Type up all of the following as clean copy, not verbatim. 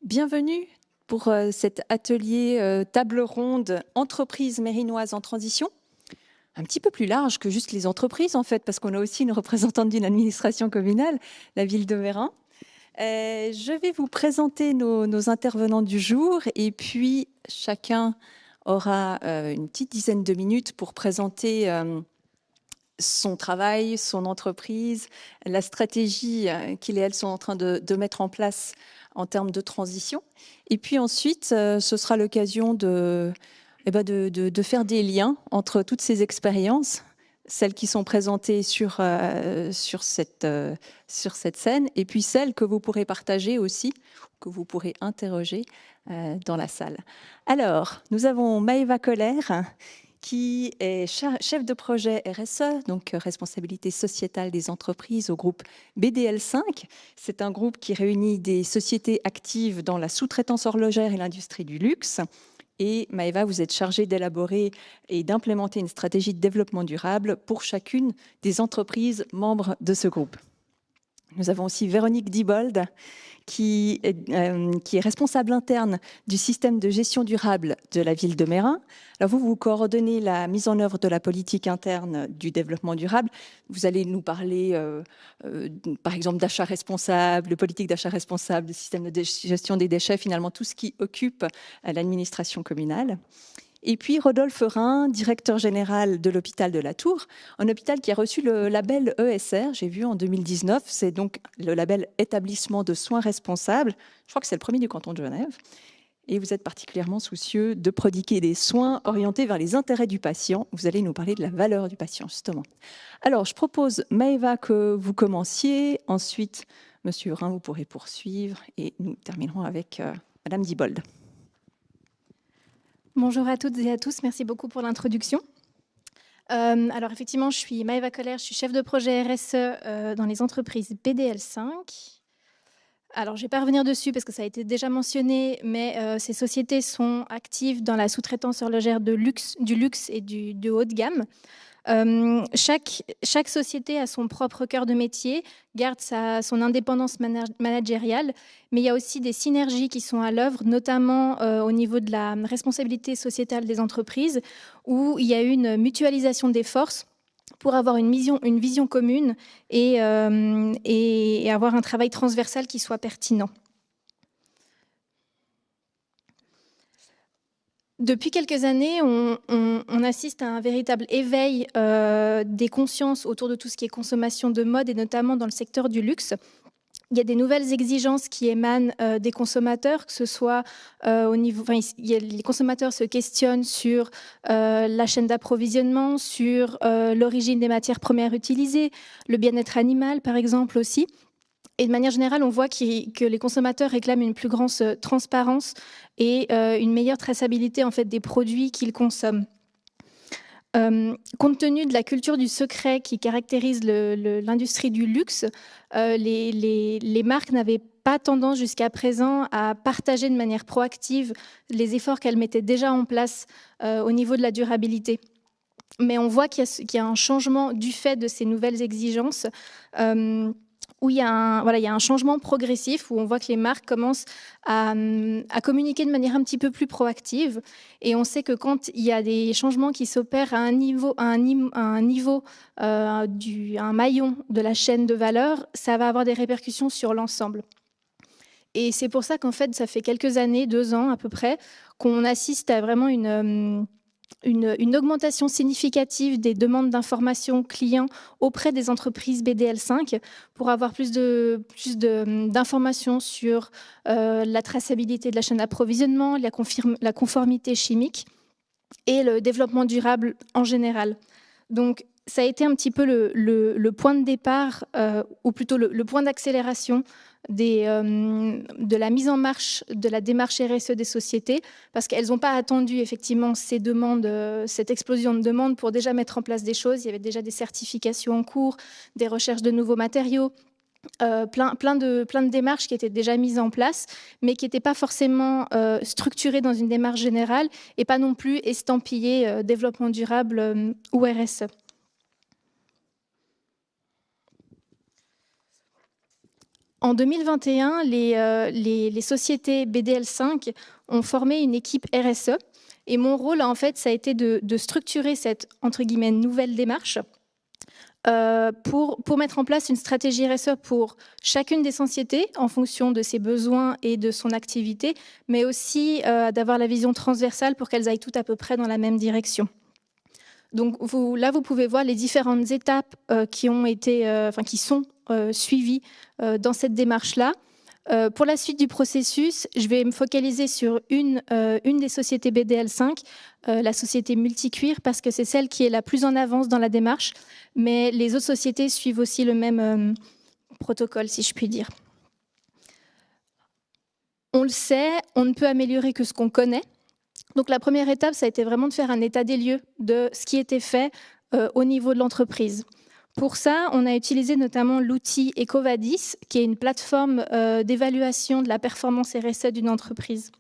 Bienvenue pour cet atelier table ronde entreprises mérinoises en transition. Un petit peu plus large que juste les entreprises en fait, parce qu'on a aussi une représentante d'une administration communale, la ville de Meyrin. Je vais vous présenter nos intervenants du jour et puis chacun aura une petite dizaine de minutes pour présenter son travail, son entreprise, la stratégie qu'ils et elles sont en train de mettre en place en termes de transition. Et puis ensuite, ce sera l'occasion de faire des liens entre toutes ces expériences, celles qui sont présentées sur cette scène, et puis celles que vous pourrez partager aussi, que vous pourrez interroger dans la salle. Alors, nous avons Maëva Koller, qui est chef de projet RSE, donc responsabilité sociétale des entreprises au groupe BDL5. C'est un groupe qui réunit des sociétés actives dans la sous-traitance horlogère et l'industrie du luxe. Et Maëva, vous êtes chargée d'élaborer et d'implémenter une stratégie de développement durable pour chacune des entreprises membres de ce groupe. Nous avons aussi Véronique Diebold, qui est responsable interne du système de gestion durable de la ville de Meyrin. Alors vous coordonnez la mise en œuvre de la politique interne du développement durable. Vous allez nous parler, par exemple, d'achat responsable, de politique d'achat responsable, de système de gestion des déchets, finalement tout ce qui occupe l'administration communale. Et puis Rodolphe Rhin, directeur général de l'hôpital de la Tour, un hôpital qui a reçu le label ESR, j'ai vu en 2019, c'est donc le label établissement de soins responsables, je crois que c'est le premier du canton de Genève, et vous êtes particulièrement soucieux de prodiguer des soins orientés vers les intérêts du patient. Vous allez nous parler de la valeur du patient, justement. Alors, je propose, Maëva, que vous commenciez, ensuite, Monsieur Rhin, vous pourrez poursuivre, et nous terminerons avec Madame Diebold. Bonjour à toutes et à tous, merci beaucoup pour l'introduction. Alors effectivement, je suis Maëva Koller, je suis chef de projet RSE dans les entreprises BDL5. Alors je ne vais pas revenir dessus parce que ça a été déjà mentionné, mais ces sociétés sont actives dans la sous-traitance horlogère du luxe et du haut de gamme. Chaque société a son propre cœur de métier, garde son indépendance managériale, mais il y a aussi des synergies qui sont à l'œuvre, notamment au niveau de la responsabilité sociétale des entreprises, où il y a une mutualisation des forces pour avoir une vision commune et avoir un travail transversal qui soit pertinent. Depuis quelques années, on assiste à un véritable éveil des consciences autour de tout ce qui est consommation de mode et notamment dans le secteur du luxe. Il y a des nouvelles exigences qui émanent des consommateurs, que ce soit au niveau... les consommateurs se questionnent sur la chaîne d'approvisionnement, sur l'origine des matières premières utilisées, le bien-être animal par exemple aussi. Et de manière générale, on voit que les consommateurs réclament une plus grande transparence et une meilleure traçabilité en fait, des produits qu'ils consomment. Compte tenu de la culture du secret qui caractérise l'industrie du luxe, les marques n'avaient pas tendance jusqu'à présent à partager de manière proactive les efforts qu'elles mettaient déjà en place au niveau de la durabilité. Mais on voit qu'il y a un changement du fait de ces nouvelles exigences. Où il y a un changement progressif, où on voit que les marques commencent à communiquer de manière un petit peu plus proactive. Et on sait que quand il y a des changements qui s'opèrent à un maillon de la chaîne de valeur, ça va avoir des répercussions sur l'ensemble. Et c'est pour ça qu'en fait, ça fait quelques années, 2 ans à peu près, qu'on assiste à vraiment une augmentation significative des demandes d'informations clients auprès des entreprises BDL5 pour avoir plus d'informations sur la traçabilité de la chaîne d'approvisionnement, la conformité chimique et le développement durable en général. Donc, ça a été un petit peu le point de départ, ou plutôt le point d'accélération de la mise en marche de la démarche RSE des sociétés, parce qu'elles n'ont pas attendu effectivement ces demandes, cette explosion de demandes pour déjà mettre en place des choses. Il y avait déjà des certifications en cours, des recherches de nouveaux matériaux, plein de démarches qui étaient déjà mises en place, mais qui n'étaient pas forcément structurées dans une démarche générale et pas non plus estampillées développement durable ou RSE. En 2021, les sociétés BDL5 ont formé une équipe RSE. Et mon rôle, en fait, ça a été de structurer cette, entre guillemets, nouvelle démarche pour mettre en place une stratégie RSE pour chacune des sociétés en fonction de ses besoins et de son activité, mais aussi d'avoir la vision transversale pour qu'elles aillent toutes à peu près dans la même direction. Donc là, vous pouvez voir les différentes étapes qui sont suivies dans cette démarche-là. Pour la suite du processus, je vais me focaliser sur une des sociétés BDL5, la société Multicuir, parce que c'est celle qui est la plus en avance dans la démarche, mais les autres sociétés suivent aussi le même protocole, si je puis dire. On le sait, on ne peut améliorer que ce qu'on connaît. Donc la première étape, ça a été vraiment de faire un état des lieux de ce qui était fait au niveau de l'entreprise. Pour ça, on a utilisé notamment l'outil EcoVadis, qui est une plateforme d'évaluation de la performance RSE d'une entreprise.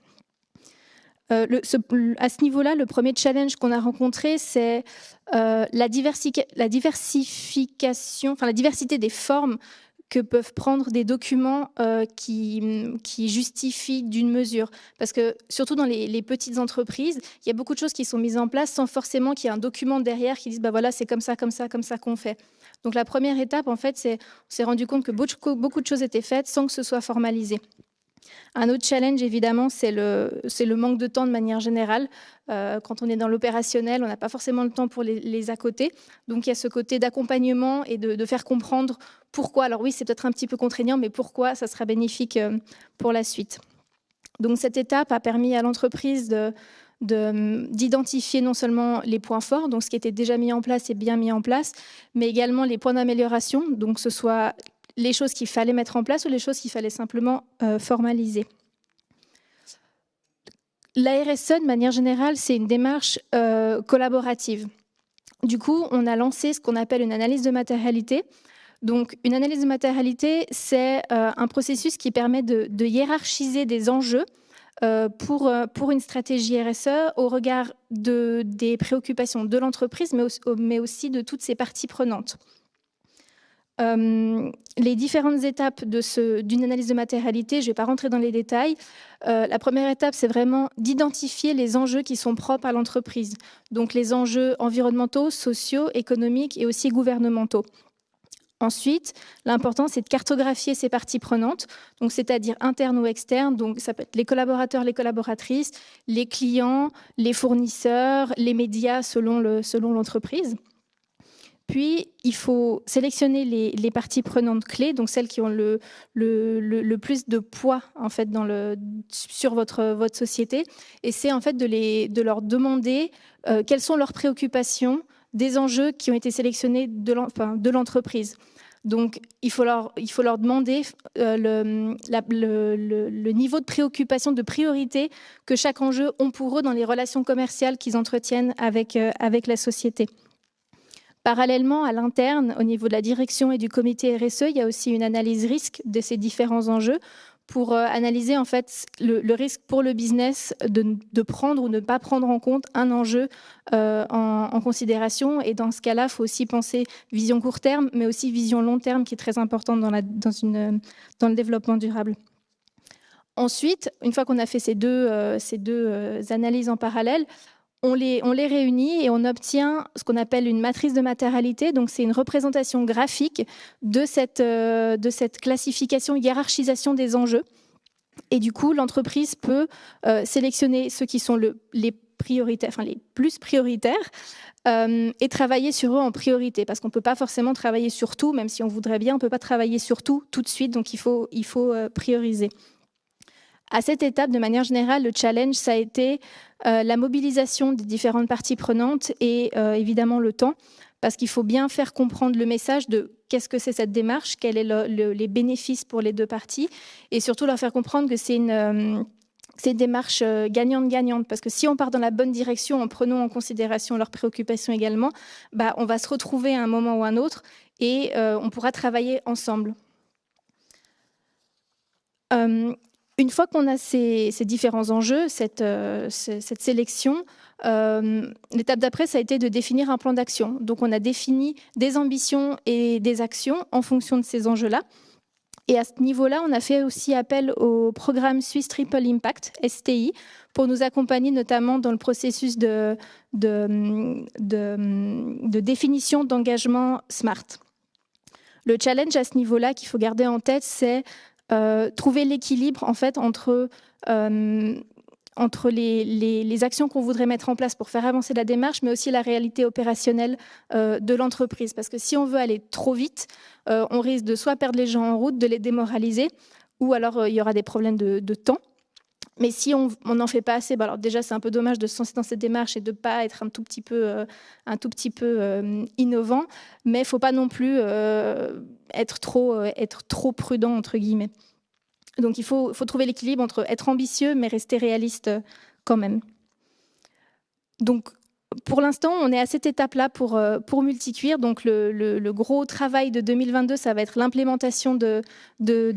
À ce niveau-là, le premier challenge qu'on a rencontré, c'est la diversité des formes que peuvent prendre des documents qui justifient d'une mesure. Parce que, surtout dans les petites entreprises, il y a beaucoup de choses qui sont mises en place sans forcément qu'il y ait un document derrière qui dise bah voilà, c'est comme ça qu'on fait. Donc la première étape, en fait, on s'est rendu compte que beaucoup de choses étaient faites sans que ce soit formalisé. Un autre challenge, évidemment, c'est le manque de temps de manière générale. Quand on est dans l'opérationnel, on n'a pas forcément le temps pour les à côté. Donc, il y a ce côté d'accompagnement et de faire comprendre pourquoi. Alors oui, c'est peut-être un petit peu contraignant, mais pourquoi ça sera bénéfique pour la suite. Donc, cette étape a permis à l'entreprise d'identifier non seulement les points forts, donc ce qui était déjà mis en place et bien mis en place, mais également les points d'amélioration, donc que ce soit les choses qu'il fallait mettre en place ou les choses qu'il fallait simplement formaliser. La RSE, de manière générale, c'est une démarche collaborative. Du coup, on a lancé ce qu'on appelle une analyse de matérialité. Donc, une analyse de matérialité, c'est un processus qui permet de hiérarchiser des enjeux pour une stratégie RSE au regard des préoccupations de l'entreprise, mais aussi de toutes ses parties prenantes. Les différentes étapes d'une analyse de matérialité, je ne vais pas rentrer dans les détails. La première étape, c'est vraiment d'identifier les enjeux qui sont propres à l'entreprise. Donc, les enjeux environnementaux, sociaux, économiques et aussi gouvernementaux. Ensuite, l'important, c'est de cartographier ces parties prenantes, donc c'est-à-dire internes ou externes. Donc, ça peut être les collaborateurs, les collaboratrices, les clients, les fournisseurs, les médias selon l'entreprise. Puis, il faut sélectionner les parties prenantes clés, donc celles qui ont le plus de poids en fait, sur votre société. Et c'est en fait de leur demander quelles sont leurs préoccupations des enjeux qui ont été sélectionnés de l'entreprise. Donc, il faut leur demander le niveau de préoccupation, de priorité que chaque enjeu ont pour eux dans les relations commerciales qu'ils entretiennent avec la société. Parallèlement, à l'interne, au niveau de la direction et du comité RSE, il y a aussi une analyse risque de ces différents enjeux pour analyser en fait le risque pour le business de prendre ou ne pas prendre en compte un enjeu en considération. Et dans ce cas-là, il faut aussi penser vision court terme, mais aussi vision long terme qui est très importante dans le développement durable. Ensuite, une fois qu'on a fait ces deux analyses en parallèle, on les réunit et on obtient ce qu'on appelle une matrice de matérialité. Donc, c'est une représentation graphique de cette classification, hiérarchisation des enjeux. Et du coup, l'entreprise peut sélectionner ceux qui sont les plus prioritaires et travailler sur eux en priorité. Parce qu'on ne peut pas forcément travailler sur tout, même si on voudrait bien, on ne peut pas travailler sur tout de suite. Donc, il faut prioriser. À cette étape, de manière générale, le challenge, ça a été la mobilisation des différentes parties prenantes et évidemment le temps, parce qu'il faut bien faire comprendre le message de qu'est-ce que c'est cette démarche, quels sont les bénéfices pour les deux parties, et surtout leur faire comprendre que c'est une démarche gagnante-gagnante, parce que si on part dans la bonne direction en prenant en considération leurs préoccupations également, on va se retrouver à un moment ou à un autre et on pourra travailler ensemble. Une fois qu'on a ces différents enjeux, cette sélection, l'étape d'après, ça a été de définir un plan d'action. Donc, on a défini des ambitions et des actions en fonction de ces enjeux-là. Et à ce niveau-là, on a fait aussi appel au programme Suisse Triple Impact, STI, pour nous accompagner notamment dans le processus de définition d'engagement SMART. Le challenge à ce niveau-là qu'il faut garder en tête, c'est trouver l'équilibre en fait entre les actions qu'on voudrait mettre en place pour faire avancer la démarche, mais aussi la réalité opérationnelle de l'entreprise. Parce que si on veut aller trop vite, on risque de soit perdre les gens en route, de les démoraliser, ou alors il y aura des problèmes de temps. Mais si on n'en fait pas assez, alors déjà c'est un peu dommage de se lancer dans cette démarche et de ne pas être un tout petit peu innovant, mais il ne faut pas non plus être trop prudent, entre guillemets. Donc il faut trouver l'équilibre entre être ambitieux mais rester réaliste quand même. Donc pour l'instant, on est à cette étape-là pour Multicuir. Donc le gros travail de 2022, ça va être l'implémentation de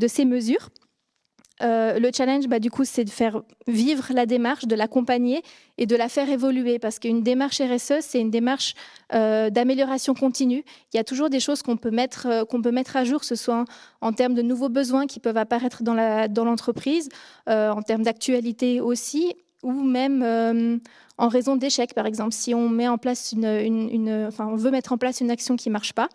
ces mesures. Le challenge, du coup, c'est de faire vivre la démarche, de l'accompagner et de la faire évoluer. Parce qu'une démarche RSE, c'est une démarche d'amélioration continue. Il y a toujours des choses qu'on peut mettre à jour, que ce soit en termes de nouveaux besoins qui peuvent apparaître dans l'entreprise, en termes d'actualité aussi, ou même en raison d'échecs, par exemple. Si on met en place on veut mettre en place une action qui ne marche pas,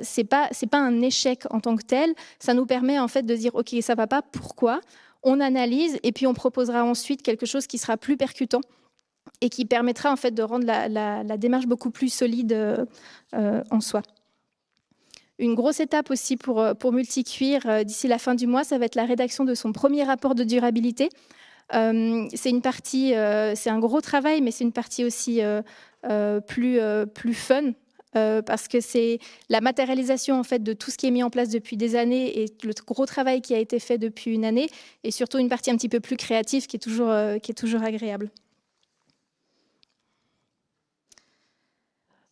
c'est pas un échec en tant que tel. Ça nous permet en fait de dire ok, ça va pas, pourquoi? On analyse et puis on proposera ensuite quelque chose qui sera plus percutant et qui permettra en fait de rendre la démarche beaucoup plus solide en soi. Une grosse étape aussi pour Multicuir d'ici la fin du mois, ça va être la rédaction de son premier rapport de durabilité. C'est une partie, c'est un gros travail, mais c'est une partie aussi plus fun. Parce que c'est la matérialisation en fait de tout ce qui est mis en place depuis des années et le gros travail qui a été fait depuis une année, et surtout une partie un petit peu plus créative qui est toujours agréable.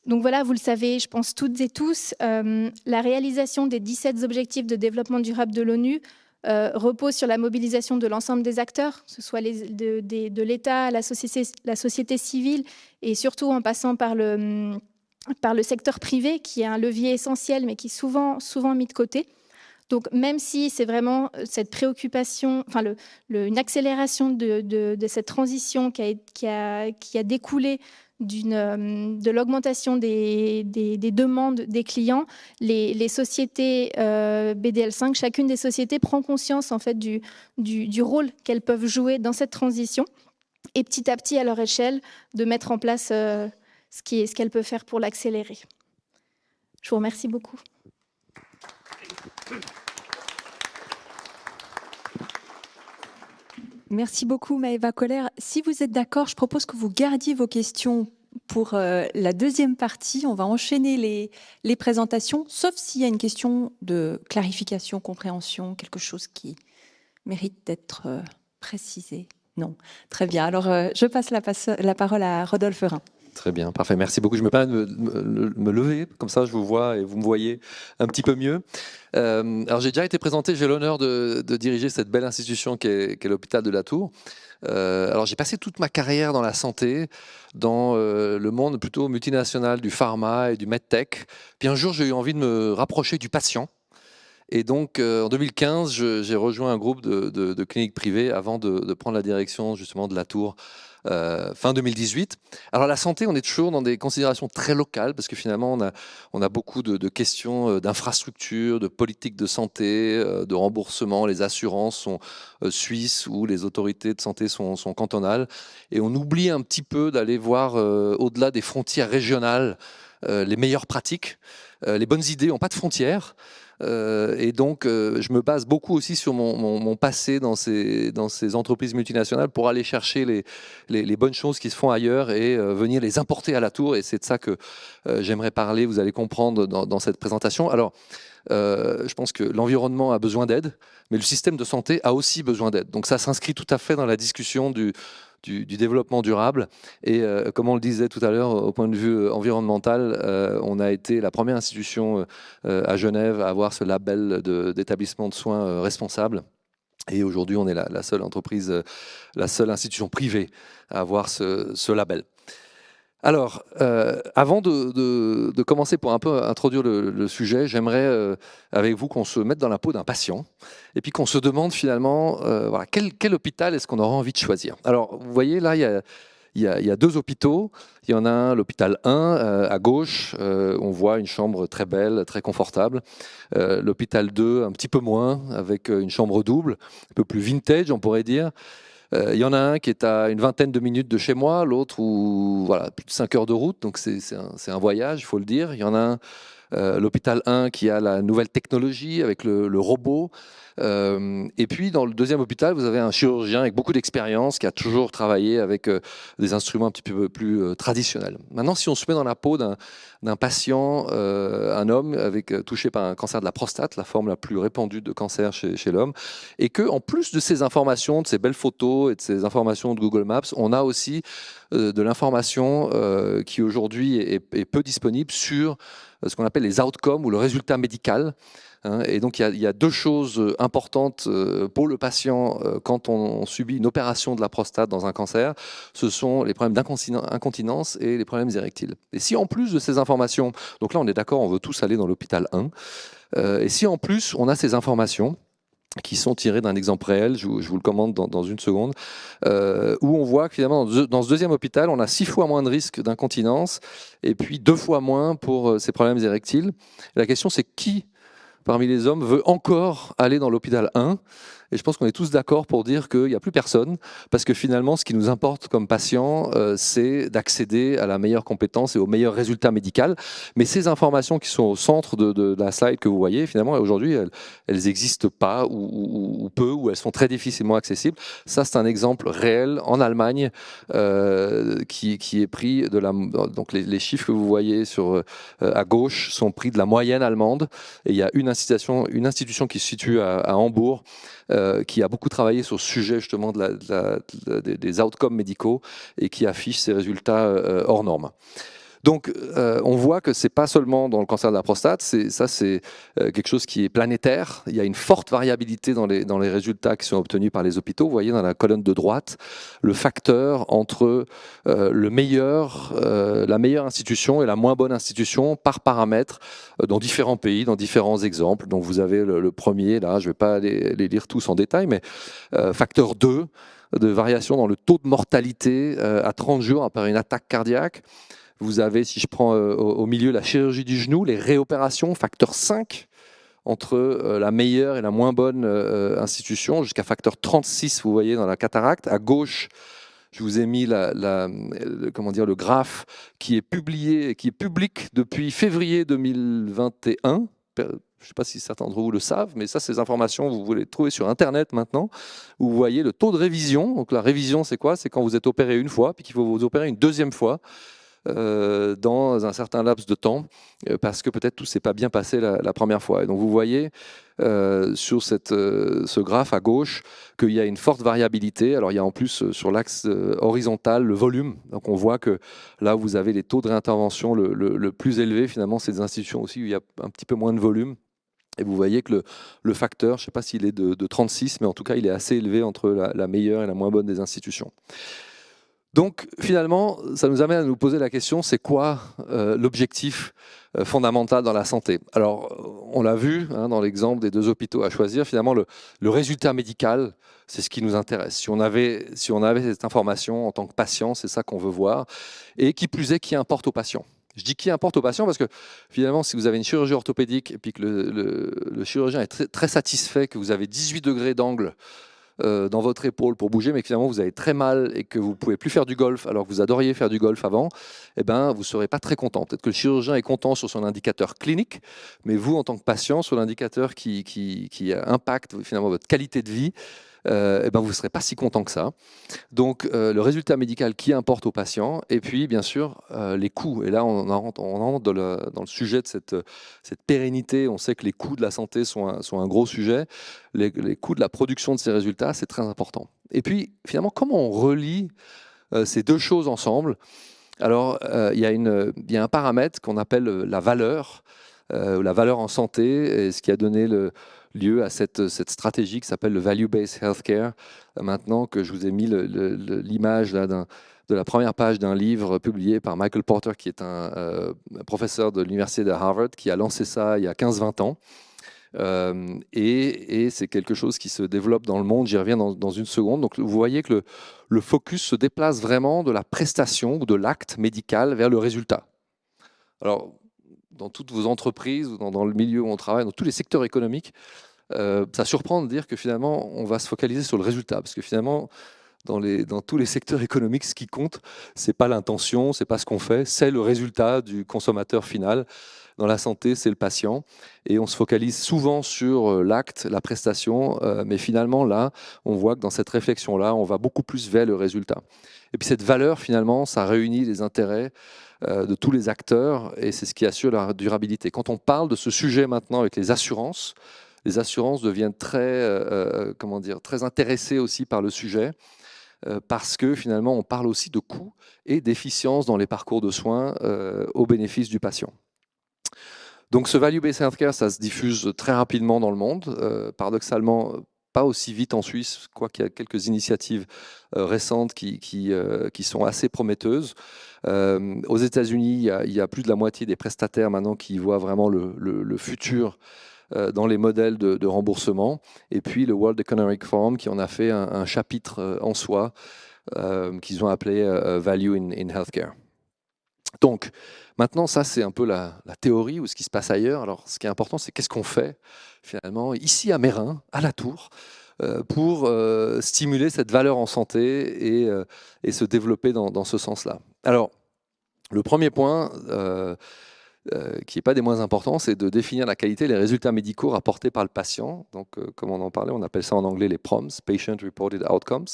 Donc voilà, vous le savez, je pense toutes et tous, la réalisation des 17 objectifs de développement durable de l'ONU repose sur la mobilisation de l'ensemble des acteurs, que ce soit de l'État, la société civile, et surtout en passant par le secteur privé, qui est un levier essentiel, mais qui est souvent mis de côté. Donc, même si c'est vraiment cette préoccupation, une accélération de cette transition qui a découlé de l'augmentation des demandes des clients, les sociétés BDL5, chacune des sociétés prend conscience en fait du rôle qu'elles peuvent jouer dans cette transition, et petit à petit, à leur échelle, de mettre en place ce qu'elle peut faire pour l'accélérer. Je vous remercie beaucoup. Merci beaucoup Maëva Koller. Si vous êtes d'accord, je propose que vous gardiez vos questions pour la deuxième partie. On va enchaîner les présentations, sauf s'il y a une question de clarification, compréhension, quelque chose qui mérite d'être précisé. Non. Très bien. Alors, je passe la parole à Rodolphe Rhin. Très bien, parfait. Merci beaucoup. Je me permets de me lever, comme ça je vous vois et vous me voyez un petit peu mieux. Alors j'ai déjà été présenté, j'ai l'honneur de diriger cette belle institution qu'est l'hôpital de La Tour. Alors j'ai passé toute ma carrière dans la santé, dans le monde plutôt multinational du pharma et du medtech. Puis un jour j'ai eu envie de me rapprocher du patient. Et donc, en 2015, j'ai rejoint un groupe de cliniques privées avant de prendre la direction justement de La Tour fin 2018. Alors la santé, on est toujours dans des considérations très locales parce que finalement, on a beaucoup de questions d'infrastructure, de politique de santé, de remboursement. Les assurances sont suisses ou les autorités de santé sont cantonales. Et on oublie un petit peu d'aller voir au-delà des frontières régionales les meilleures pratiques. Les bonnes idées n'ont pas de frontières. Et donc, je me base beaucoup aussi sur mon passé dans ces entreprises multinationales pour aller chercher les bonnes choses qui se font ailleurs et venir les importer à La Tour. Et c'est de ça que j'aimerais parler, vous allez comprendre dans cette présentation. Alors, je pense que l'environnement a besoin d'aide, mais le système de santé a aussi besoin d'aide. Donc ça s'inscrit tout à fait dans la discussion du développement durable. Et comme on le disait tout à l'heure, au point de vue environnemental, on a été la première institution à Genève à avoir ce label d'établissement de soins responsable. Et aujourd'hui, on est la seule entreprise, la seule institution privée à avoir ce label. Alors, avant de commencer pour un peu introduire le sujet, j'aimerais avec vous qu'on se mette dans la peau d'un patient et puis qu'on se demande finalement voilà, quel hôpital est-ce qu'on aura envie de choisir. Alors, vous voyez, là, il y a deux hôpitaux. Il y en a un, l'hôpital 1, à gauche. On voit une chambre très belle, très confortable. L'hôpital 2, un petit peu moins, avec une chambre double, un peu plus vintage, on pourrait dire. Il y en a un qui est à une vingtaine de minutes de chez moi, l'autre où voilà, plus de 5 heures de route, donc c'est un voyage, il faut le dire. Il y en a un, l'hôpital 1 qui a la nouvelle technologie avec le robot. Et puis dans le deuxième hôpital, vous avez un chirurgien avec beaucoup d'expérience qui a toujours travaillé avec des instruments un petit peu plus traditionnels. Maintenant, si on se met dans la peau d'un patient, un homme touché par un cancer de la prostate, la forme la plus répandue de cancer chez l'homme, et que en plus de ces informations, de ces belles photos et de ces informations de Google Maps, on a aussi de l'information qui aujourd'hui est peu disponible sur ce qu'on appelle les outcomes ou le résultat médical. Et donc il y a deux choses importantes pour le patient quand on subit une opération de la prostate dans un cancer, ce sont les problèmes d'incontinence et les problèmes érectiles. Et si en plus de ces informations, donc là on est d'accord, on veut tous aller dans l'hôpital 1, et si en plus on a ces informations, qui sont tirés d'un exemple réel, je vous le commande dans une seconde, où on voit que finalement dans ce deuxième hôpital, on a 6 fois moins de risques d'incontinence et puis 2 fois moins pour ces problèmes érectiles. Et la question c'est qui parmi les hommes veut encore aller dans l'hôpital 1 ? Et je pense qu'on est tous d'accord pour dire qu'il n'y a plus personne, parce que finalement, ce qui nous importe comme patient, c'est d'accéder à la meilleure compétence et au meilleur résultat médical. Mais ces informations qui sont au centre de la slide que vous voyez, finalement, aujourd'hui, elles n'existent pas ou peu, ou elles sont très difficilement accessibles. Ça, c'est un exemple réel en Allemagne qui est pris de la... Donc les chiffres que vous voyez à gauche sont pris de la moyenne allemande. Et il y a une institution qui se situe à Hambourg, qui a beaucoup travaillé sur ce sujet justement des outcomes médicaux et qui affiche ces résultats hors normes. Donc, on voit que c'est pas seulement dans le cancer de la prostate, c'est quelque chose qui est planétaire. Il y a une forte variabilité dans les résultats qui sont obtenus par les hôpitaux. Vous voyez dans la colonne de droite le facteur entre la meilleure institution et la moins bonne institution par paramètre dans différents pays, dans différents exemples. Donc, vous avez le premier, là, je vais pas les lire tous en détail, mais facteur 2 de variation dans le taux de mortalité à 30 jours après une attaque cardiaque. Vous avez, si je prends au milieu la chirurgie du genou, les réopérations, facteur 5 entre la meilleure et la moins bonne institution, jusqu'à facteur 36, vous voyez, dans la cataracte. À gauche, je vous ai mis le graphe qui est publié, qui est public depuis février 2021. Je ne sais pas si certains d'entre vous le savent, mais ça, ces informations, vous les trouver sur Internet maintenant, où vous voyez le taux de révision. Donc la révision, c'est quoi? C'est quand vous êtes opéré une fois, puis qu'il faut vous opérer une deuxième fois. Dans un certain laps de temps, parce que peut-être tout ne s'est pas bien passé la première fois. Et donc vous voyez sur ce graphe à gauche qu'il y a une forte variabilité. Alors il y a en plus sur l'axe horizontal le volume. Donc on voit que là où vous avez les taux de réintervention le plus élevés, finalement c'est des institutions aussi où il y a un petit peu moins de volume. Et vous voyez que le facteur, je ne sais pas s'il est de 36, mais en tout cas il est assez élevé entre la meilleure et la moins bonne des institutions. Donc finalement, ça nous amène à nous poser la question, c'est quoi l'objectif fondamental dans la santé? Alors, on l'a vu dans l'exemple des deux hôpitaux à choisir, finalement, le résultat médical, c'est ce qui nous intéresse. Si on avait cette information en tant que patient, c'est ça qu'on veut voir. Et qui plus est, qui importe aux patients? Je dis qui importe aux patients parce que finalement, si vous avez une chirurgie orthopédique et puis que le chirurgien est très, très satisfait que vous avez 18 degrés d'angle dans votre épaule pour bouger, mais que finalement vous avez très mal et que vous ne pouvez plus faire du golf alors que vous adoriez faire du golf avant, eh ben, vous ne serez pas très content. Peut-être que le chirurgien est content sur son indicateur clinique, mais vous, en tant que patient, sur l'indicateur qui impacte finalement votre qualité de vie, eh ben, vous ne serez pas si content que ça. Donc le résultat médical qui importe aux patients, et puis bien sûr les coûts. Et là on rentre dans le sujet de cette pérennité. On sait que les coûts de la santé sont un gros sujet. Les coûts de la production de ces résultats, c'est très important. Et puis finalement, comment on relie ces deux choses ensemble? Alors il y a un paramètre qu'on appelle la valeur en santé, et ce qui a donné lieu à cette stratégie qui s'appelle le Value-Based Healthcare. Maintenant que je vous ai mis l'image là de la première page d'un livre publié par Michael Porter, qui est un professeur de l'université de Harvard, qui a lancé ça il y a 15-20 ans. Et c'est quelque chose qui se développe dans le monde, j'y reviens dans une seconde. Donc vous voyez que le focus se déplace vraiment de la prestation ou de l'acte médical vers le résultat. Alors, dans toutes vos entreprises, ou dans le milieu où on travaille, dans tous les secteurs économiques, ça surprend de dire que finalement, on va se focaliser sur le résultat. Parce que finalement, dans tous les secteurs économiques, ce qui compte, c'est pas l'intention, c'est pas ce qu'on fait, c'est le résultat du consommateur final. Dans la santé, c'est le patient. Et on se focalise souvent sur l'acte, la prestation. Mais finalement, là, on voit que dans cette réflexion-là, on va beaucoup plus vers le résultat. Et puis cette valeur, finalement, ça réunit les intérêts de tous les acteurs. Et c'est ce qui assure la durabilité. Quand on parle de ce sujet maintenant avec les assurances deviennent très intéressées aussi par le sujet. Parce que finalement, on parle aussi de coûts et d'efficience dans les parcours de soins au bénéfice du patient. Donc ce Value-Based Healthcare, ça se diffuse très rapidement dans le monde, paradoxalement pas aussi vite en Suisse, quoiqu'il y a quelques initiatives récentes qui sont assez prometteuses. Aux États-Unis, il y a plus de la moitié des prestataires maintenant qui voient vraiment le futur dans les modèles de remboursement. Et puis le World Economic Forum qui en a fait un chapitre en soi qu'ils ont appelé Value in Healthcare. Donc, maintenant, ça, c'est un peu la théorie ou ce qui se passe ailleurs. Alors, ce qui est important, c'est qu'est-ce qu'on fait, finalement, ici à Meyrin, à la Tour, pour stimuler cette valeur en santé et se développer dans ce sens-là. Alors, le premier point, qui n'est pas des moins importants, c'est de définir la qualité et les résultats médicaux rapportés par le patient. Donc, comme on en parlait, on appelle ça en anglais les PROMs, Patient Reported Outcomes,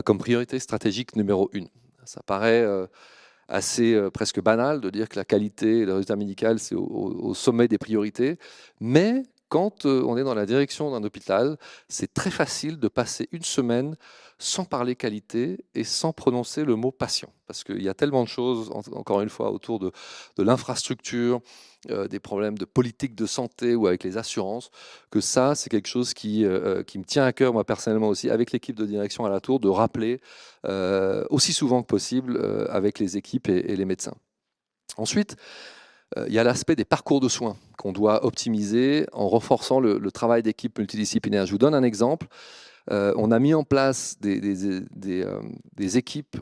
comme priorité stratégique numéro 1. Ça paraît assez presque banal de dire que la qualité et le résultat médical, c'est au sommet des priorités. Mais quand on est dans la direction d'un hôpital, c'est très facile de passer une semaine sans parler qualité et sans prononcer le mot patient. Parce qu'il y a tellement de choses, encore une fois, autour de l'infrastructure, des problèmes de politique de santé ou avec les assurances, que ça, c'est quelque chose qui me tient à cœur, moi personnellement aussi, avec l'équipe de direction à la Tour, de rappeler aussi souvent que possible avec les équipes et les médecins. Ensuite, il y a l'aspect des parcours de soins qu'on doit optimiser en renforçant le travail d'équipe multidisciplinaire. Je vous donne un exemple. On a mis en place des équipes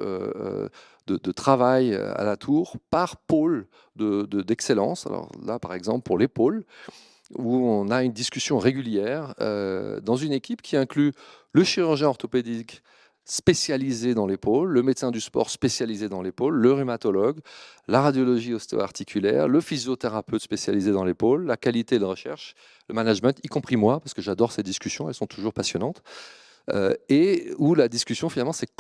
de travail à la Tour par pôle d'excellence. Alors là, par exemple, pour les pôles, où on a une discussion régulière dans une équipe qui inclut le chirurgien orthopédique spécialisé dans l'épaule, le médecin du sport spécialisé dans l'épaule, le rhumatologue, la radiologie ostéo-articulaire, le physiothérapeute spécialisé dans l'épaule, la qualité de recherche, le management, y compris moi, parce que j'adore ces discussions, elles sont toujours passionnantes, et où la discussion finalement c'est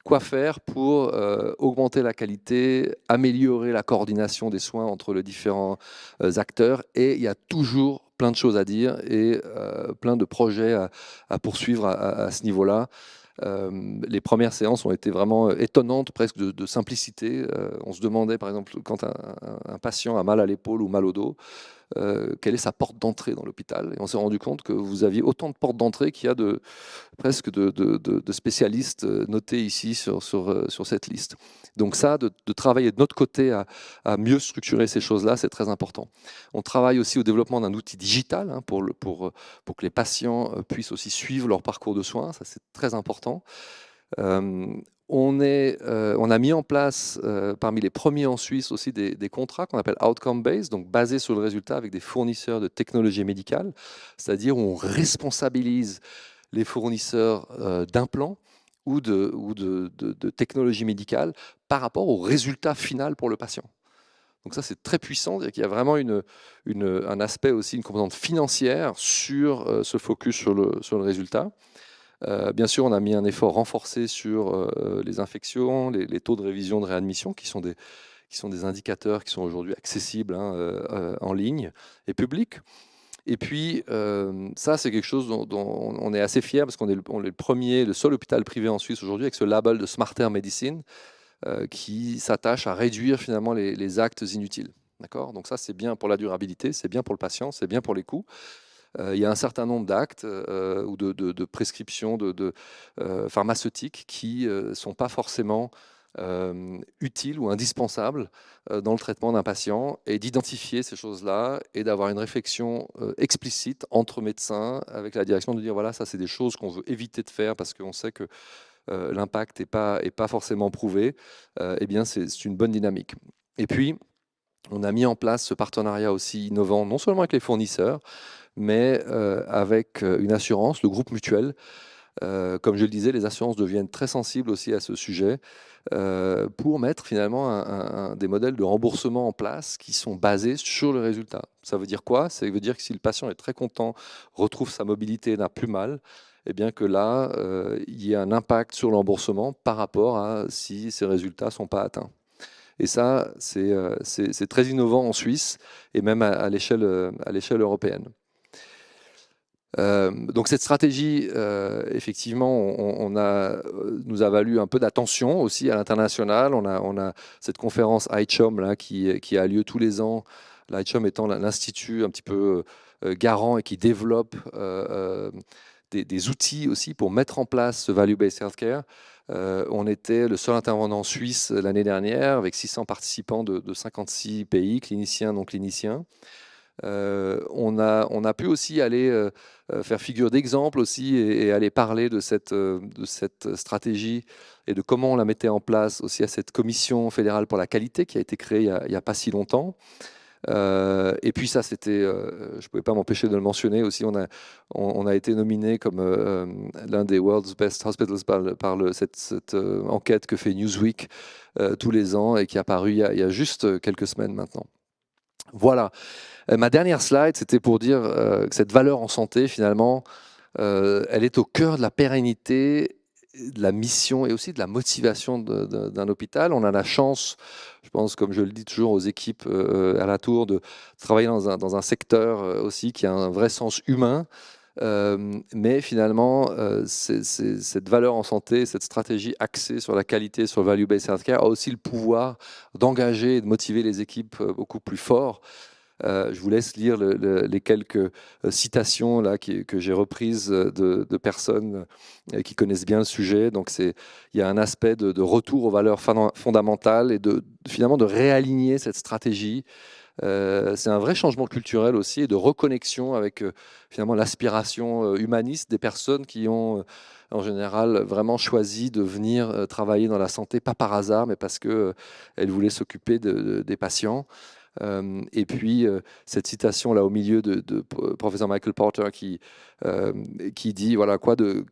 quoi faire pour augmenter la qualité, améliorer la coordination des soins entre les différents acteurs, et il y a toujours plein de choses à dire et plein de projets à poursuivre à ce niveau-là. Les premières séances ont été vraiment étonnantes, presque de simplicité. On se demandait, par exemple, quand un patient a mal à l'épaule ou mal au dos, quelle est sa porte d'entrée dans l'hôpital. Et on s'est rendu compte que vous aviez autant de portes d'entrée qu'il y a presque de spécialistes notés ici sur cette liste. Donc ça, de travailler de notre côté à mieux structurer ces choses-là, c'est très important. On travaille aussi au développement d'un outil digital pour que les patients puissent aussi suivre leur parcours de soins. Ça, c'est très important. On a mis en place, parmi les premiers en Suisse aussi, des contrats qu'on appelle outcome-based, donc basés sur le résultat avec des fournisseurs de technologie médicale, c'est-à-dire où on responsabilise les fournisseurs d'implants ou de technologie médicale par rapport au résultat final pour le patient. Donc ça, c'est très puissant, c'est-à-dire qu'il y a vraiment un aspect aussi, une composante financière sur ce focus sur le résultat. Bien sûr, on a mis un effort renforcé sur les infections, les taux de révision de réadmission, qui sont des indicateurs qui sont aujourd'hui accessibles en ligne et publics. Et puis, ça, c'est quelque chose dont on est assez fier parce qu'on est le seul hôpital privé en Suisse aujourd'hui avec ce label de Smarter Medicine qui s'attache à réduire finalement les actes inutiles. D'accord ? Donc ça, c'est bien pour la durabilité, c'est bien pour le patient, c'est bien pour les coûts. il y a un certain nombre d'actes ou de prescriptions pharmaceutiques qui ne sont pas forcément utiles ou indispensables dans le traitement d'un patient, et d'identifier ces choses-là et d'avoir une réflexion explicite entre médecins avec la direction de dire voilà, ça c'est des choses qu'on veut éviter de faire parce qu'on sait que l'impact n'est pas forcément prouvé. Eh bien c'est une bonne dynamique. Et puis on a mis en place ce partenariat aussi innovant, non seulement avec les fournisseurs, mais avec une assurance, le groupe mutuel. Comme je le disais, les assurances deviennent très sensibles aussi à ce sujet pour mettre finalement des modèles de remboursement en place qui sont basés sur le résultat. Ça veut dire quoi? Ça veut dire que si le patient est très content, retrouve sa mobilité, n'a plus mal, eh bien que là, il y a un impact sur le remboursement par rapport à si ces résultats ne sont pas atteints. Et ça, c'est très innovant en Suisse et même à l'échelle européenne. Donc cette stratégie, effectivement, nous a valu un peu d'attention aussi à l'international. On a cette conférence ICHOM là, qui a lieu tous les ans, l'ICHOM étant l'institut un petit peu garant et qui développe des outils aussi pour mettre en place ce value-based healthcare. On était le seul intervenant suisse l'année dernière avec 600 participants de 56 pays, cliniciens, non cliniciens. On a pu aussi aller faire figure d'exemple aussi et aller parler de cette stratégie et de comment on la mettait en place aussi à cette commission fédérale pour la qualité qui a été créée il n'y a pas si longtemps. Et puis ça, c'était, je ne pouvais pas m'empêcher de le mentionner aussi, on a été nominé comme l'un des World's Best Hospitals par cette enquête que fait Newsweek tous les ans et qui est apparue il y a juste quelques semaines maintenant. Voilà. Ma dernière slide, c'était pour dire que cette valeur en santé, finalement, elle est au cœur de la pérennité, de la mission et aussi de la motivation d'un hôpital. On a la chance, je pense, comme je le dis toujours aux équipes à la Tour, de travailler dans un secteur aussi qui a un vrai sens humain. Mais finalement, cette valeur en santé, cette stratégie axée sur la qualité, sur le value-based healthcare, a aussi le pouvoir d'engager et de motiver les équipes beaucoup plus fort. Je vous laisse lire les quelques citations là, que j'ai reprises de personnes qui connaissent bien le sujet. Donc il y a un aspect de retour aux valeurs fondamentales et finalement de réaligner cette stratégie. C'est un vrai changement culturel aussi et de reconnexion avec finalement l'aspiration humaniste des personnes qui ont en général vraiment choisi de venir travailler dans la santé, pas par hasard, mais parce qu'elles voulaient s'occuper des patients. Et puis cette citation là au milieu de professeur Michael Porter qui dit voilà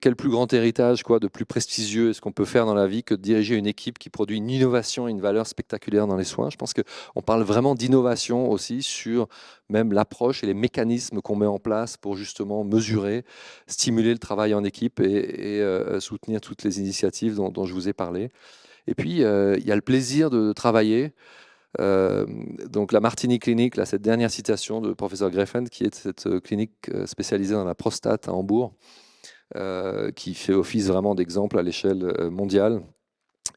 quel plus grand héritage de plus prestigieux est-ce qu'on peut faire dans la vie que de diriger une équipe qui produit une innovation et une valeur spectaculaire dans les soins. Je pense qu'on parle vraiment d'innovation aussi sur même l'approche et les mécanismes qu'on met en place pour justement mesurer, stimuler le travail en équipe et soutenir toutes les initiatives dont je vous ai parlé. Et puis il y a le plaisir de travailler. Donc la Martini Clinic, là, cette dernière citation de professeur Greffen, qui est cette clinique spécialisée dans la prostate à Hambourg, qui fait office vraiment d'exemple à l'échelle mondiale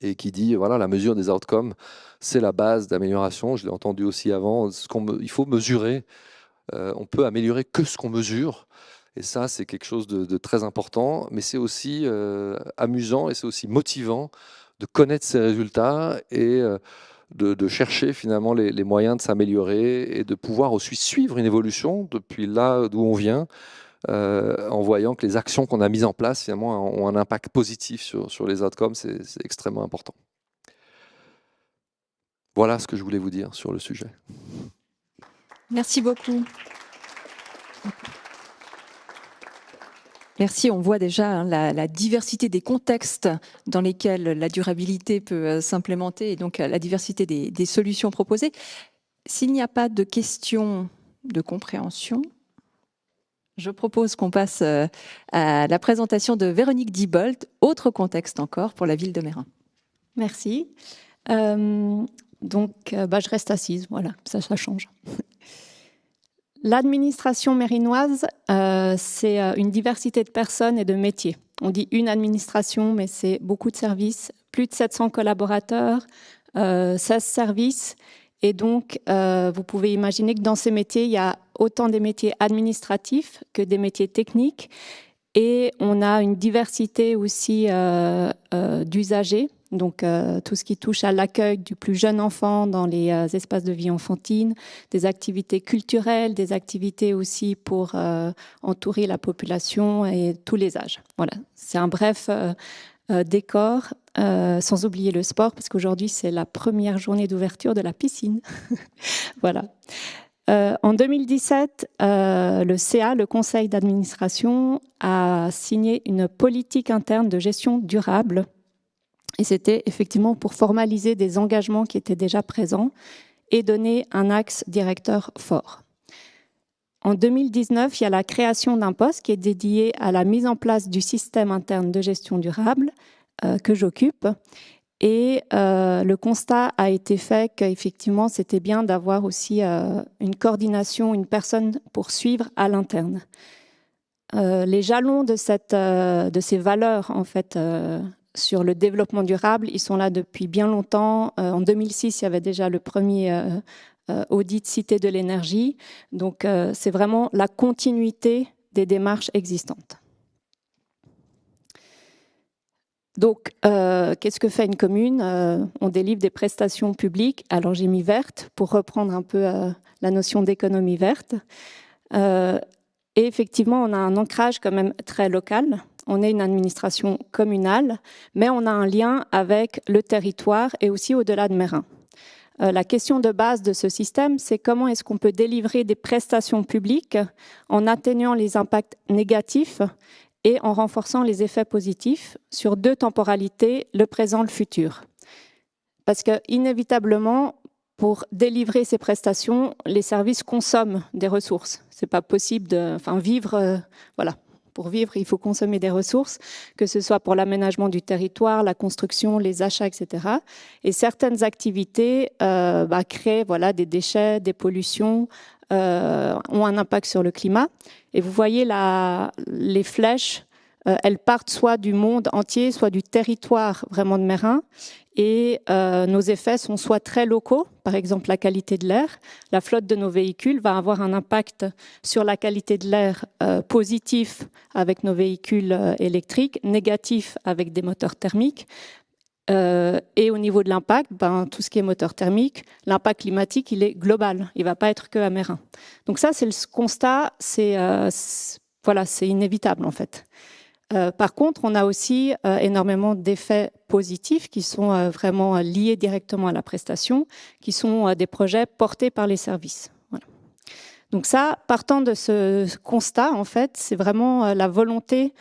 et qui dit voilà, la mesure des outcomes, c'est la base d'amélioration. Je l'ai entendu aussi avant, il faut mesurer, on peut améliorer que ce qu'on mesure. Et ça, c'est quelque chose de très important, mais c'est aussi amusant et c'est aussi motivant de connaître ces résultats et de chercher finalement les moyens de s'améliorer et de pouvoir aussi suivre une évolution depuis là d'où on vient, en voyant que les actions qu'on a mises en place finalement ont un impact positif sur les outcomes. C'est extrêmement important. Voilà ce que je voulais vous dire sur le sujet. Merci beaucoup. Merci, on voit déjà la diversité des contextes dans lesquels la durabilité peut s'implémenter et donc la diversité des solutions proposées. S'il n'y a pas de questions de compréhension, je propose qu'on passe à la présentation de Véronique Diebold, autre contexte encore pour la ville de Meyrin. Merci. Je reste assise, voilà, ça change. L'administration mérinoise, c'est une diversité de personnes et de métiers. On dit une administration, mais c'est beaucoup de services, plus de 700 collaborateurs, 16 services Et donc, vous pouvez imaginer que dans ces métiers, il y a autant des métiers administratifs que des métiers techniques. Et on a une diversité aussi d'usagers. Donc, tout ce qui touche à l'accueil du plus jeune enfant dans les espaces de vie enfantine, des activités culturelles, des activités aussi pour entourer la population et tous les âges. Voilà, c'est un bref décor, sans oublier le sport, parce qu'aujourd'hui, c'est la première journée d'ouverture de la piscine. Voilà. En 2017, le CA, le Conseil d'administration, a signé une politique interne de gestion durable. Et c'était effectivement pour formaliser des engagements qui étaient déjà présents et donner un axe directeur fort. En 2019, il y a la création d'un poste qui est dédié à la mise en place du système interne de gestion durable que j'occupe. Et le constat a été fait qu'effectivement, c'était bien d'avoir aussi une coordination, une personne pour suivre à l'interne. Les jalons de ces valeurs, en fait, sur le développement durable, ils sont là depuis bien longtemps. En 2006, il y avait déjà le premier audit Cité de l'énergie. Donc, c'est vraiment la continuité des démarches existantes. Donc, qu'est-ce que fait une commune? On délivre des prestations publiques. Alors, j'ai mis verte pour reprendre un peu la notion d'économie verte. Et effectivement, on a un ancrage quand même très local. On est une administration communale, mais on a un lien avec le territoire et aussi au-delà de Meyrin. La question de base de ce système, c'est comment est-ce qu'on peut délivrer des prestations publiques en atténuant les impacts négatifs et en renforçant les effets positifs sur deux temporalités, le présent et le futur. Parce que, inévitablement, pour délivrer ces prestations, les services consomment des ressources. C'est pas possible de vivre, voilà. Pour vivre, il faut consommer des ressources, que ce soit pour l'aménagement du territoire, la construction, les achats, etc. Et certaines activités créent des déchets, des pollutions, ont un impact sur le climat. Et vous voyez les flèches, elles partent soit du monde entier, soit du territoire vraiment de Meyrin. Et nos effets sont soit très locaux, par exemple la qualité de l'air. La flotte de nos véhicules va avoir un impact sur la qualité de l'air positif avec nos véhicules électriques, négatif avec des moteurs thermiques. Et au niveau de l'impact, tout ce qui est moteur thermique, l'impact climatique, il est global. Il ne va pas être que à Meyrin. Donc ça, c'est le constat, c'est inévitable en fait. Par contre, on a aussi énormément d'effets positifs qui sont vraiment liés directement à la prestation, qui sont des projets portés par les services. Voilà. Donc ça, partant de ce constat, en fait, c'est vraiment la volonté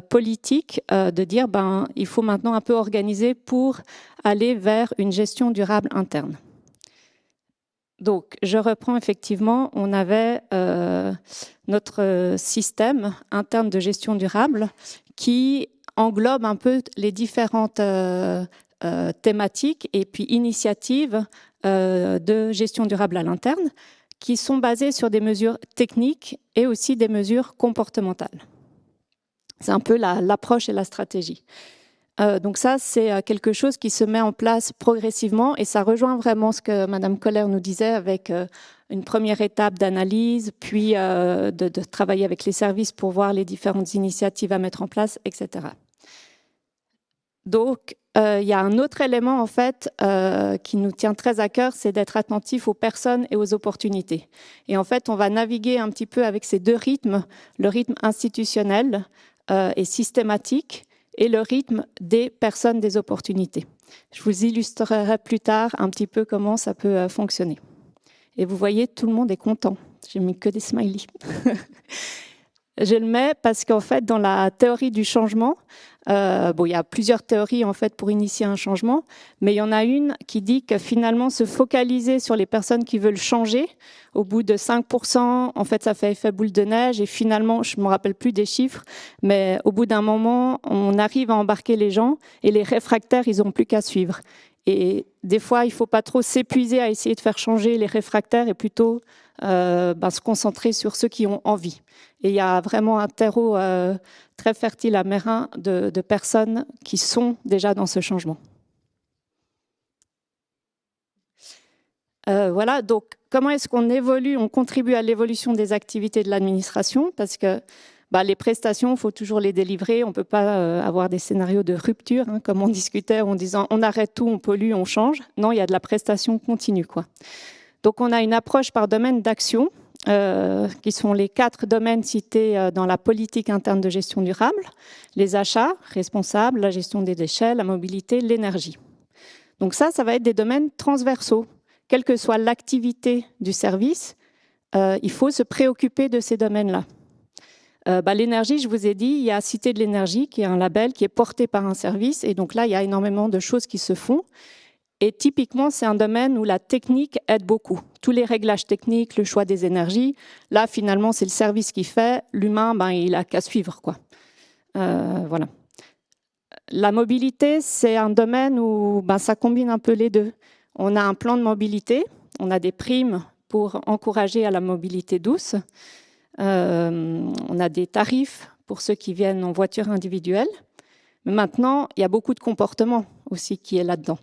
politique de dire il faut maintenant un peu organiser pour aller vers une gestion durable interne. Donc, je reprends effectivement, on avait notre système interne de gestion durable qui englobe un peu les différentes thématiques et puis initiatives de gestion durable à l'interne qui sont basées sur des mesures techniques et aussi des mesures comportementales. C'est un peu l'approche et la stratégie. Donc ça, c'est quelque chose qui se met en place progressivement et ça rejoint vraiment ce que Madame Koller nous disait avec une première étape d'analyse, puis de travailler avec les services pour voir les différentes initiatives à mettre en place, etc. Donc, il y a un autre élément en fait qui nous tient très à cœur, c'est d'être attentif aux personnes et aux opportunités. Et en fait, on va naviguer un petit peu avec ces deux rythmes, le rythme institutionnel et systématique, et le rythme des personnes, des opportunités. Je vous illustrerai plus tard un petit peu comment ça peut fonctionner. Et vous voyez, tout le monde est content. J'ai mis que des smileys. Je le mets parce qu'en fait, dans la théorie du changement, il y a plusieurs théories en fait pour initier un changement, mais il y en a une qui dit que finalement se focaliser sur les personnes qui veulent changer, au bout de 5%, en fait, ça fait effet boule de neige et finalement, je me rappelle plus des chiffres, mais au bout d'un moment, on arrive à embarquer les gens et les réfractaires, ils ont plus qu'à suivre. Et des fois, il faut pas trop s'épuiser à essayer de faire changer les réfractaires et plutôt se concentrer sur ceux qui ont envie. Et il y a vraiment un terreau très fertile à Meyrin de personnes qui sont déjà dans ce changement. Voilà, donc comment est-ce qu'on évolue, on contribue à l'évolution des activités de l'administration, parce que les prestations, il faut toujours les délivrer, on ne peut pas avoir des scénarios de rupture, hein, comme on discutait en disant on arrête tout, on pollue, on change. Non, il y a de la prestation continue, quoi. Donc on a une approche par domaine d'action, qui sont les 4 domaines cités dans la politique interne de gestion durable: les achats responsables, la gestion des déchets, la mobilité, l'énergie. Donc ça va être des domaines transversaux. Quelle que soit l'activité du service, il faut se préoccuper de ces domaines-là. L'énergie, je vous ai dit, il y a Cité de l'énergie, qui est un label qui est porté par un service. Et donc là, il y a énormément de choses qui se font. Et typiquement, c'est un domaine où la technique aide beaucoup. Tous les réglages techniques, le choix des énergies, là, finalement, c'est le service qui fait. L'humain, il n'a qu'à suivre, quoi. Voilà. La mobilité, c'est un domaine où ça combine un peu les deux. On a un plan de mobilité, on a des primes pour encourager à la mobilité douce. On a des tarifs pour ceux qui viennent en voiture individuelle. Mais maintenant, il y a beaucoup de comportements aussi qui est là-dedans.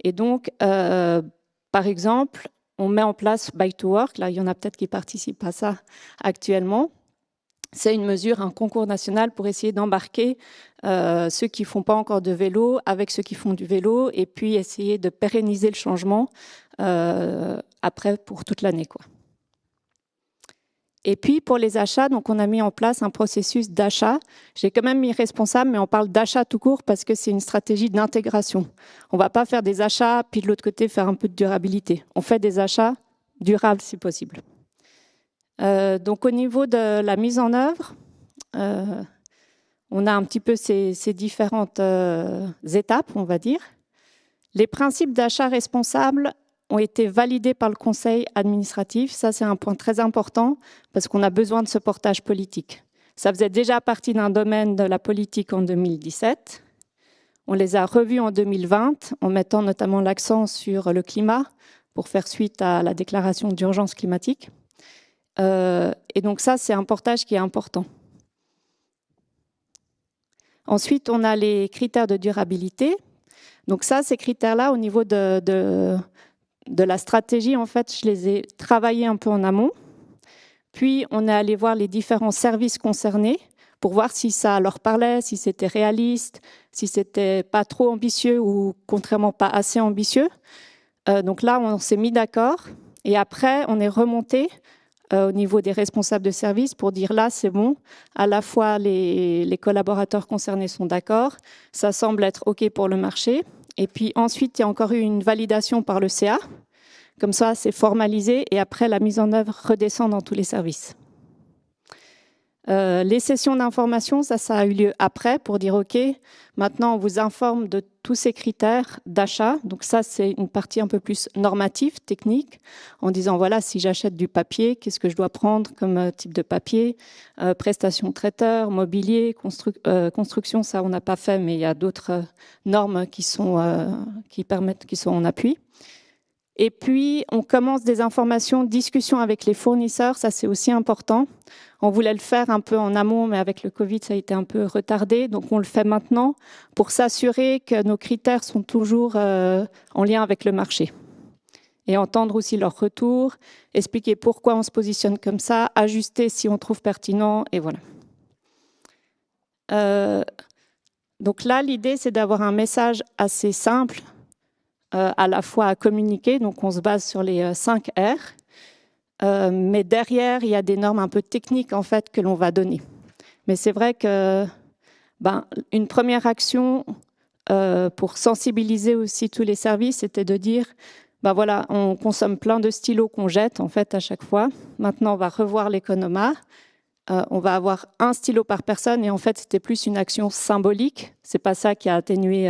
Et donc, par exemple, on met en place Bike to Work. Là, il y en a peut-être qui participent à ça actuellement. C'est une mesure, un concours national pour essayer d'embarquer ceux qui ne font pas encore de vélo avec ceux qui font du vélo, et puis essayer de pérenniser le changement après pour toute l'année, quoi. Et puis, pour les achats, donc on a mis en place un processus d'achat. J'ai quand même mis responsable, mais on parle d'achat tout court parce que c'est une stratégie d'intégration. On ne va pas faire des achats, puis de l'autre côté, faire un peu de durabilité. On fait des achats durables si possible. Donc, au niveau de la mise en œuvre, on a un petit peu ces différentes étapes, on va dire. Les principes d'achat responsable ont été validés par le conseil administratif. Ça, c'est un point très important parce qu'on a besoin de ce portage politique. Ça faisait déjà partie d'un domaine de la politique en 2017. On les a revus en 2020 en mettant notamment l'accent sur le climat pour faire suite à la déclaration d'urgence climatique. Et donc ça, c'est un portage qui est important. Ensuite, on a les critères de durabilité. Donc ça, ces critères-là, au niveau de la stratégie, en fait, je les ai travaillés un peu en amont. Puis, on est allé voir les différents services concernés pour voir si ça leur parlait, si c'était réaliste, si c'était pas trop ambitieux ou contrairement pas assez ambitieux. Donc là, on s'est mis d'accord. Et après, on est remonté au niveau des responsables de service pour dire là, c'est bon. À la fois, les collaborateurs concernés sont d'accord. Ça semble être OK pour le marché. Et puis ensuite, il y a encore eu une validation par le CA. Comme ça, c'est formalisé. Et après, la mise en œuvre redescend dans tous les services. Les sessions d'information, ça a eu lieu après pour dire OK, maintenant on vous informe de tous ces critères d'achat. Donc ça, c'est une partie un peu plus normative, technique, en disant voilà, si j'achète du papier, qu'est-ce que je dois prendre comme type de papier, prestation traiteur, mobilier, construction, ça on n'a pas fait, mais il y a d'autres normes qui sont en appui. Et puis, on commence des informations, discussions avec les fournisseurs, ça c'est aussi important. On voulait le faire un peu en amont, mais avec le Covid, ça a été un peu retardé. Donc, on le fait maintenant pour s'assurer que nos critères sont toujours en lien avec le marché. Et entendre aussi leur retour, expliquer pourquoi on se positionne comme ça, ajuster si on trouve pertinent, et voilà. Donc là, l'idée, c'est d'avoir un message assez simple, à la fois à communiquer, donc on se base sur les 5 R, mais derrière, il y a des normes un peu techniques en fait que l'on va donner. Mais c'est vrai que une première action pour sensibiliser aussi tous les services, c'était de dire voilà, on consomme plein de stylos qu'on jette en fait à chaque fois. Maintenant, on va revoir l'économat. On va avoir un stylo par personne et en fait, c'était plus une action symbolique. C'est pas ça qui a atténué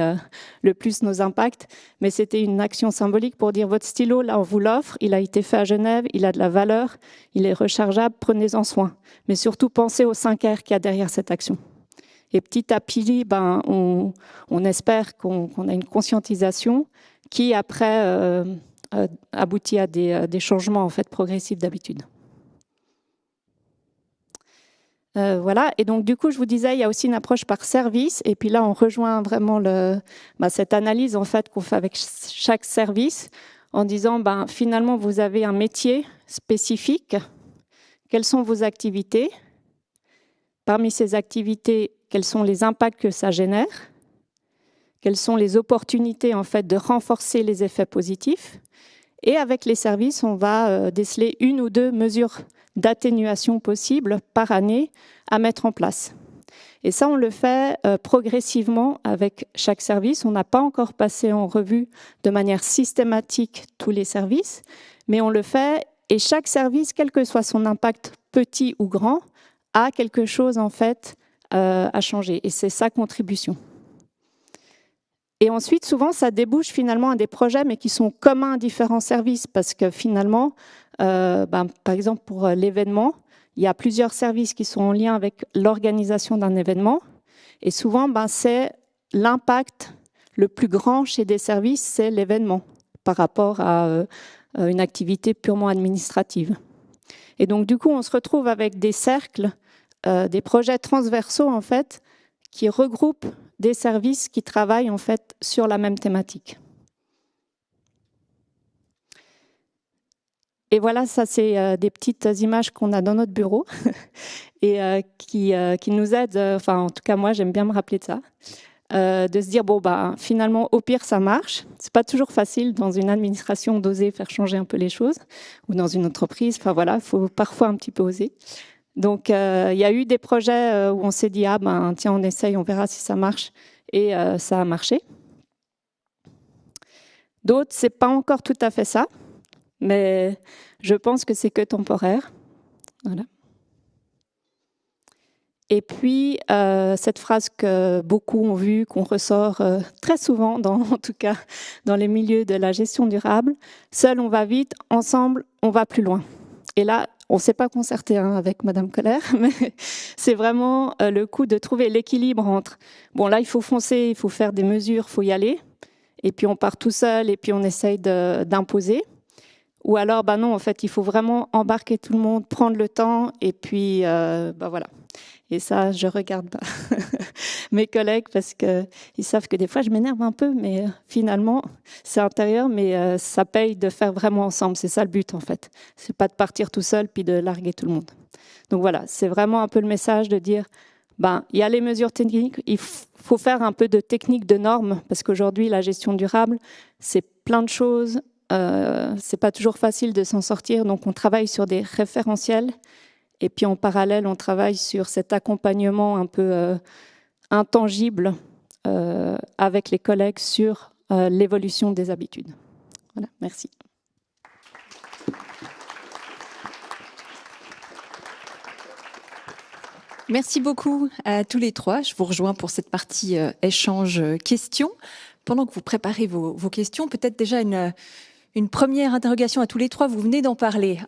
le plus nos impacts, mais c'était une action symbolique pour dire votre stylo, là, on vous l'offre, il a été fait à Genève, il a de la valeur, il est rechargeable, prenez-en soin. Mais surtout, pensez aux 5 R qu'il y a derrière cette action. Et petit à petit, on espère qu'on a une conscientisation qui, après, aboutit à des changements en fait, progressifs d'habitude. Voilà, et donc du coup, je vous disais, il y a aussi une approche par service, et puis là, on rejoint vraiment cette analyse en fait qu'on fait avec chaque service, en disant finalement vous avez un métier spécifique, quelles sont vos activités, parmi ces activités, quels sont les impacts que ça génère, quelles sont les opportunités en fait de renforcer les effets positifs. Et avec les services, on va déceler 1 ou 2 mesures d'atténuation possibles par année à mettre en place. Et ça, on le fait progressivement avec chaque service. On n'a pas encore passé en revue de manière systématique tous les services, mais on le fait et chaque service, quel que soit son impact petit ou grand, a quelque chose en fait à changer. Et c'est sa contribution. Et ensuite, souvent, ça débouche finalement à des projets, mais qui sont communs à différents services, parce que finalement, par exemple, pour l'événement, il y a plusieurs services qui sont en lien avec l'organisation d'un événement. Et souvent, c'est l'impact le plus grand chez des services, c'est l'événement, par rapport à une activité purement administrative. Et donc, du coup, on se retrouve avec des cercles, des projets transversaux, en fait, qui regroupent des services qui travaillent en fait sur la même thématique. Et voilà, ça c'est des petites images qu'on a dans notre bureau et qui nous aident, enfin en tout cas moi j'aime bien me rappeler de ça, de se dire finalement au pire ça marche. C'est pas toujours facile dans une administration d'oser faire changer un peu les choses, ou dans une entreprise, enfin voilà, il faut parfois un petit peu oser. Donc, il y a eu des projets où on s'est dit, tiens, on essaye, on verra si ça marche. Et ça a marché. D'autres, c'est pas encore tout à fait ça, mais je pense que c'est que temporaire. Voilà. Et puis, cette phrase que beaucoup ont vue, qu'on ressort très souvent, en tout cas dans les milieux de la gestion durable, seul on va vite, ensemble on va plus loin. Et là, on ne s'est pas concerté avec Madame Koller, mais c'est vraiment le coup de trouver l'équilibre entre, là, il faut foncer, il faut faire des mesures, il faut y aller, et puis on part tout seul, et puis on essaye d'imposer. Ou alors, non, en fait, il faut vraiment embarquer tout le monde, prendre le temps, et puis, voilà. Et ça, je regarde mes collègues parce qu'ils savent que des fois, je m'énerve un peu, mais finalement, c'est intérieur, mais ça paye de faire vraiment ensemble. C'est ça le but, en fait. C'est pas de partir tout seul puis de larguer tout le monde. Donc voilà, c'est vraiment un peu le message de dire, il y a les mesures techniques, il faut faire un peu de technique de normes, parce qu'aujourd'hui, la gestion durable, c'est plein de choses. C'est pas toujours facile de s'en sortir, donc on travaille sur des référentiels. Et puis en parallèle, on travaille sur cet accompagnement un peu intangible avec les collègues sur l'évolution des habitudes. Voilà, merci. Merci beaucoup à tous les trois. Je vous rejoins pour cette partie échange questions. Pendant que vous préparez vos questions, peut-être déjà une première interrogation à tous les trois. Vous venez d'en parler.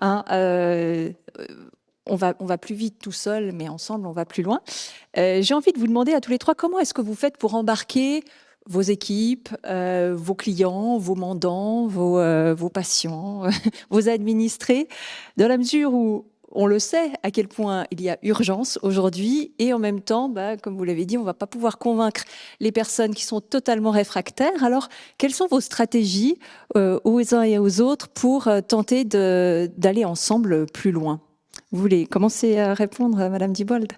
On va plus vite tout seul, mais ensemble, on va plus loin. J'ai envie de vous demander à tous les trois, comment est-ce que vous faites pour embarquer vos équipes, vos clients, vos mandants, vos patients, vos administrés, dans la mesure où on le sait à quel point il y a urgence aujourd'hui et en même temps, comme vous l'avez dit, on ne va pas pouvoir convaincre les personnes qui sont totalement réfractaires. Alors, quelles sont vos stratégies aux uns et aux autres pour tenter d'aller ensemble plus loin ? Vous voulez commencer à répondre, Madame Diebold,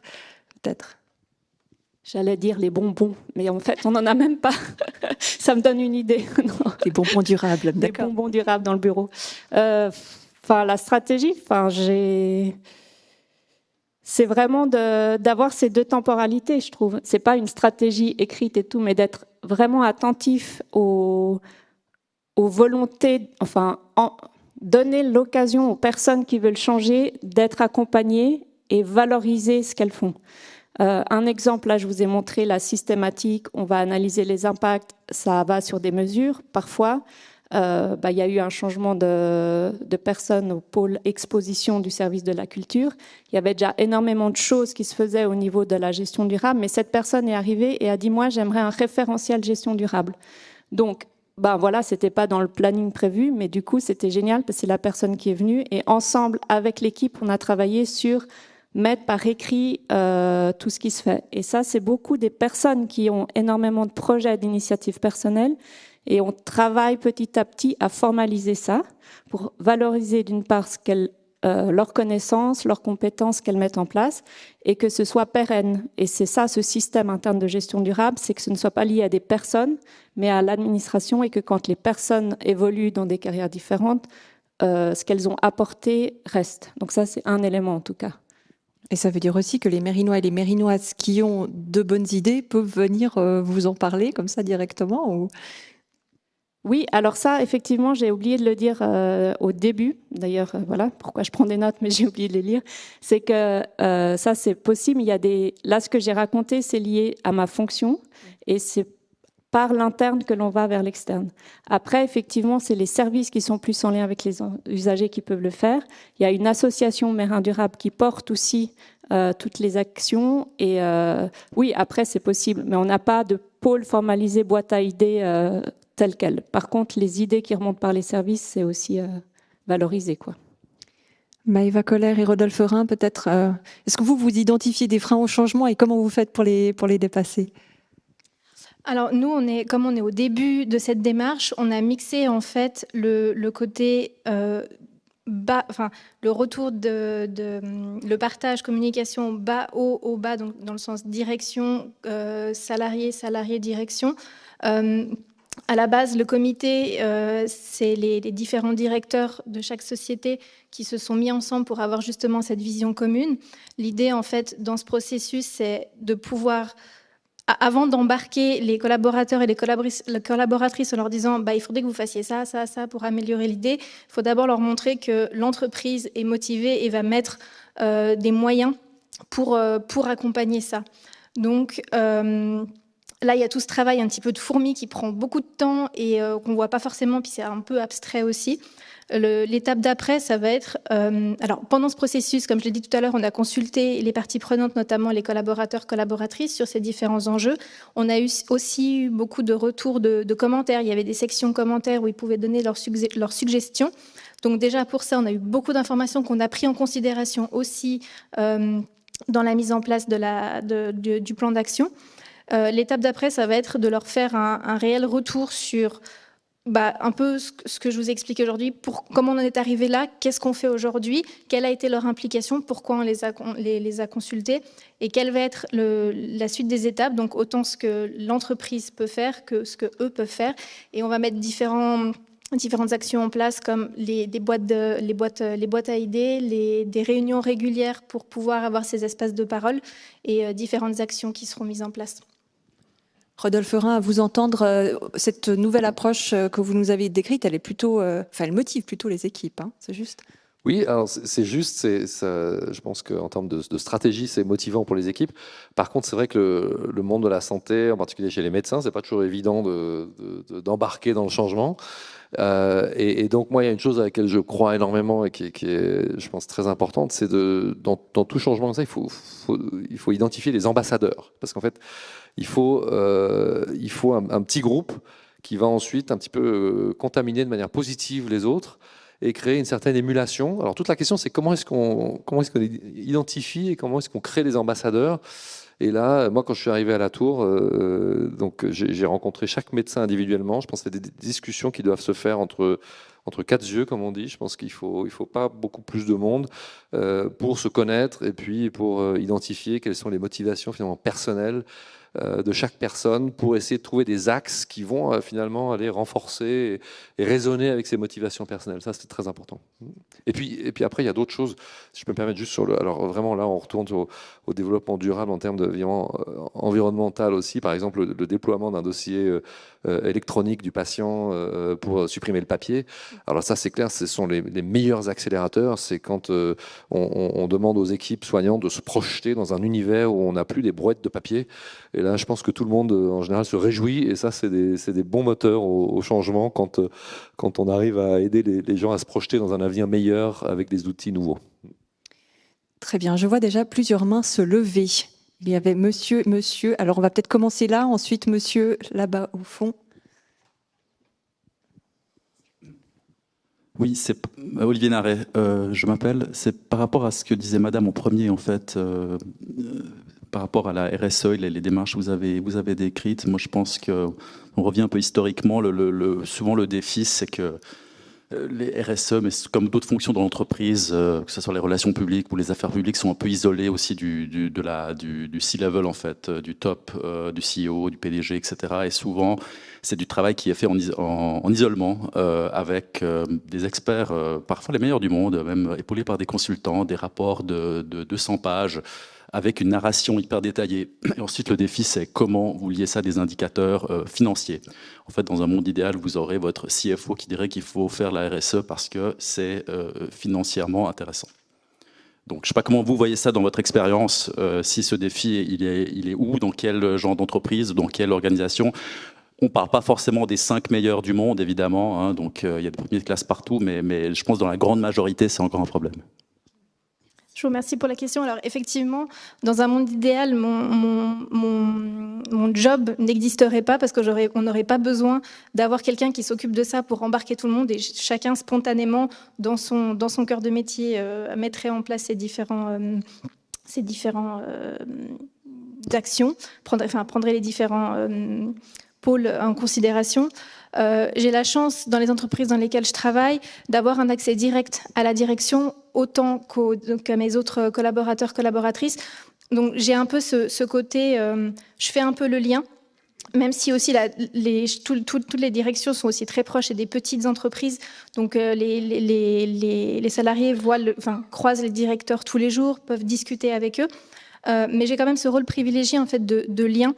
peut-être ? J'allais dire les bonbons, mais en fait, on n'en a même pas. Ça me donne une idée. Les bonbons durables, d'accord. Les bonbons durables dans le bureau. La stratégie, c'est vraiment d'avoir ces deux temporalités, je trouve. C'est pas une stratégie écrite et tout, mais d'être vraiment attentif aux volontés, donner l'occasion aux personnes qui veulent changer d'être accompagnées et valoriser ce qu'elles font. Un exemple, là, je vous ai montré la systématique. On va analyser les impacts. Ça va sur des mesures. Parfois, il y a eu un changement de personnes au pôle exposition du service de la culture. Il y avait déjà énormément de choses qui se faisaient au niveau de la gestion durable, mais cette personne est arrivée et a dit « Moi, j'aimerais un référentiel gestion durable ». Donc, c'était pas dans le planning prévu, mais du coup, c'était génial parce que c'est la personne qui est venue et ensemble, avec l'équipe, on a travaillé sur mettre par écrit tout ce qui se fait. Et ça, c'est beaucoup des personnes qui ont énormément de projets, d'initiatives personnelles Et on travaille petit à petit à formaliser ça pour valoriser d'une part leurs connaissances, leurs compétences qu'elles mettent en place et que ce soit pérenne. Et c'est ça, ce système interne de gestion durable, c'est que ce ne soit pas lié à des personnes, mais à l'administration et que quand les personnes évoluent dans des carrières différentes, ce qu'elles ont apporté reste. Donc ça, c'est un élément en tout cas. Et ça veut dire aussi que les Mérinois et les Mérinoises qui ont de bonnes idées peuvent venir vous en parler comme ça directement ou... Oui, alors ça, effectivement, j'ai oublié de le dire au début. D'ailleurs, voilà pourquoi je prends des notes, mais j'ai oublié de les lire. C'est que ça, c'est possible. Là, ce que j'ai raconté, c'est lié à ma fonction et c'est par l'interne que l'on va vers l'externe. Après, effectivement, c'est les services qui sont plus en lien avec les usagers qui peuvent le faire. Il y a une association Mérin Durable qui porte aussi toutes les actions. Et oui, après, c'est possible, mais on n'a pas de pôle formalisé boîte à idées telle quelle. Par contre, les idées qui remontent par les services, c'est aussi valorisé, quoi. Maëva Koller et Rodolphe Rhin, peut-être. Est-ce que vous identifiez des freins au changement et comment vous faites pour les dépasser ? Alors nous, comme on est au début de cette démarche, on a mixé en fait le côté bas, enfin le retour le partage communication bas haut au bas, donc dans le sens direction salarié direction. À la base, le comité, c'est les différents directeurs de chaque société qui se sont mis ensemble pour avoir justement cette vision commune. L'idée, en fait, dans ce processus, c'est de pouvoir, avant d'embarquer les collaborateurs et les collaboratrices en leur disant il faudrait que vous fassiez ça, ça, ça pour améliorer l'idée, il faut d'abord leur montrer que l'entreprise est motivée et va mettre des moyens pour accompagner ça. Donc, là, il y a tout ce travail un petit peu de fourmi qui prend beaucoup de temps et qu'on ne voit pas forcément, puis c'est un peu abstrait aussi. L'étape d'après, ça va être... alors, pendant ce processus, comme je l'ai dit tout à l'heure, on a consulté les parties prenantes, notamment les collaborateurs, collaboratrices, sur ces différents enjeux. On a aussi eu beaucoup de retours de commentaires. Il y avait des sections commentaires où ils pouvaient donner leurs suggestions. Donc déjà, pour ça, on a eu beaucoup d'informations qu'on a pris en considération aussi dans la mise en place du plan d'action. L'étape d'après, ça va être de leur faire un réel retour sur un peu ce que je vous ai expliqué aujourd'hui, comment on en est arrivé là, qu'est-ce qu'on fait aujourd'hui, quelle a été leur implication, pourquoi on les a consultés et quelle va être la suite des étapes, donc autant ce que l'entreprise peut faire que ce qu'eux peuvent faire. Et on va mettre différentes actions en place comme les boîtes à idées, des réunions régulières pour pouvoir avoir ces espaces de parole et différentes actions qui seront mises en place. Rodolphe Rhin, à vous entendre, cette nouvelle approche que vous nous avez décrite, elle est plutôt, elle motive plutôt les équipes, hein, c'est juste ? Oui, alors c'est juste, je pense qu'en termes de stratégie, c'est motivant pour les équipes. Par contre, c'est vrai que le monde de la santé, en particulier chez les médecins, c'est pas toujours évident d'embarquer dans le changement. Et donc, moi, il y a une chose à laquelle je crois énormément et qui est, je pense, très importante, c'est dans tout changement comme ça, il faut identifier les ambassadeurs. Parce qu'en fait, il faut un petit groupe qui va ensuite un petit peu contaminer de manière positive les autres et créer une certaine émulation. Alors toute la question, c'est comment est-ce qu'on identifie et comment est-ce qu'on crée des ambassadeurs. Et là, moi, quand je suis arrivé à la Tour, donc j'ai rencontré chaque médecin individuellement. Je pense que c'est des discussions qui doivent se faire entre quatre yeux, comme on dit. Je pense qu'il faut pas beaucoup plus de monde pour se connaître et puis pour identifier quelles sont les motivations finalement personnelles de chaque personne pour essayer de trouver des axes qui vont finalement aller renforcer et résonner avec ses motivations personnelles. Ça, c'est très important. Et puis après, il y a d'autres choses. Si je peux me permettre juste alors vraiment là, on retourne au développement durable en termes de environnemental aussi. Par exemple, le déploiement d'un dossier électronique du patient pour supprimer le papier. Alors ça, c'est clair, ce sont les meilleurs accélérateurs. C'est quand on demande aux équipes soignantes de se projeter dans un univers où on n'a plus des brouettes de papier. Et là, je pense que tout le monde, en général, se réjouit. Et ça, c'est des bons moteurs au changement quand on arrive à aider les gens à se projeter dans un avenir meilleur avec des outils nouveaux. Très bien. Je vois déjà plusieurs mains se lever. Il y avait monsieur. Alors, on va peut-être commencer là. Ensuite, monsieur, là-bas, au fond. Oui, c'est Olivier Narret, je m'appelle. C'est par rapport à ce que disait Madame en premier, en fait. par rapport à la RSE et les démarches que vous avez décrites, moi je pense qu'on revient un peu historiquement. Souvent le défi, c'est que les RSE, mais comme d'autres fonctions dans l'entreprise, que ce soit les relations publiques ou les affaires publiques, sont un peu isolées aussi du C-level, en fait, du top, du CEO, du PDG, etc. Et souvent, c'est du travail qui est fait en isolement, avec des experts, parfois les meilleurs du monde, même épaulés par des consultants, des rapports de 200 pages, avec une narration hyper détaillée. Et ensuite, le défi, c'est comment vous liez ça à des indicateurs financiers. En fait, dans un monde idéal, vous aurez votre CFO qui dirait qu'il faut faire la RSE parce que c'est financièrement intéressant. Donc, je ne sais pas comment vous voyez ça dans votre expérience, si ce défi, il est où, dans quel genre d'entreprise, dans quelle organisation. On ne parle pas forcément des 5 meilleurs du monde, évidemment, hein, donc il y a des premiers de classe partout, mais je pense que dans la grande majorité, c'est encore un problème. Je vous remercie pour la question. Alors effectivement, dans un monde idéal, mon job n'existerait pas parce qu'on n'aurait pas besoin d'avoir quelqu'un qui s'occupe de ça pour embarquer tout le monde et chacun spontanément dans son cœur de métier mettrait en place ces différents actions, prendrait les différents pôles en considération. J'ai la chance, dans les entreprises dans lesquelles je travaille, d'avoir un accès direct à la direction, autant qu'à mes autres collaborateurs, collaboratrices. Donc j'ai un peu ce côté, je fais un peu le lien, même si aussi toutes les directions sont aussi très proches et des petites entreprises. Donc les salariés croisent les directeurs tous les jours, peuvent discuter avec eux. Mais j'ai quand même ce rôle privilégié en fait de lien,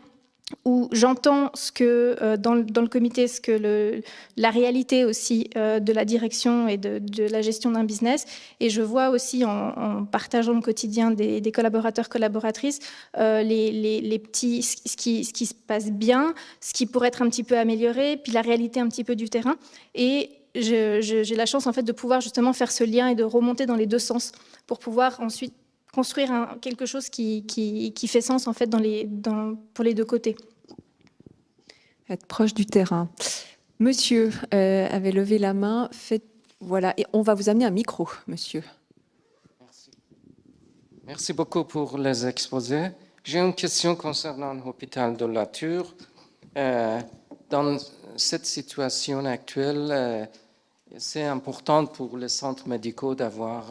où j'entends ce que dans le comité, ce que la réalité aussi de la direction et de la gestion d'un business, et je vois aussi en partageant le quotidien des collaborateurs, collaboratrices, les petits, ce qui se passe bien, ce qui pourrait être un petit peu amélioré, puis la réalité un petit peu du terrain, et j'ai la chance en fait de pouvoir justement faire ce lien et de remonter dans les deux sens pour pouvoir ensuite construire quelque chose qui fait sens en fait pour les deux côtés. Être proche du terrain. Monsieur avait levé la main. Voilà, et on va vous amener un micro, monsieur. Merci. Merci beaucoup pour les exposés. J'ai une question concernant l'hôpital de La Tour. Dans cette situation actuelle, c'est important pour les centres médicaux d'avoir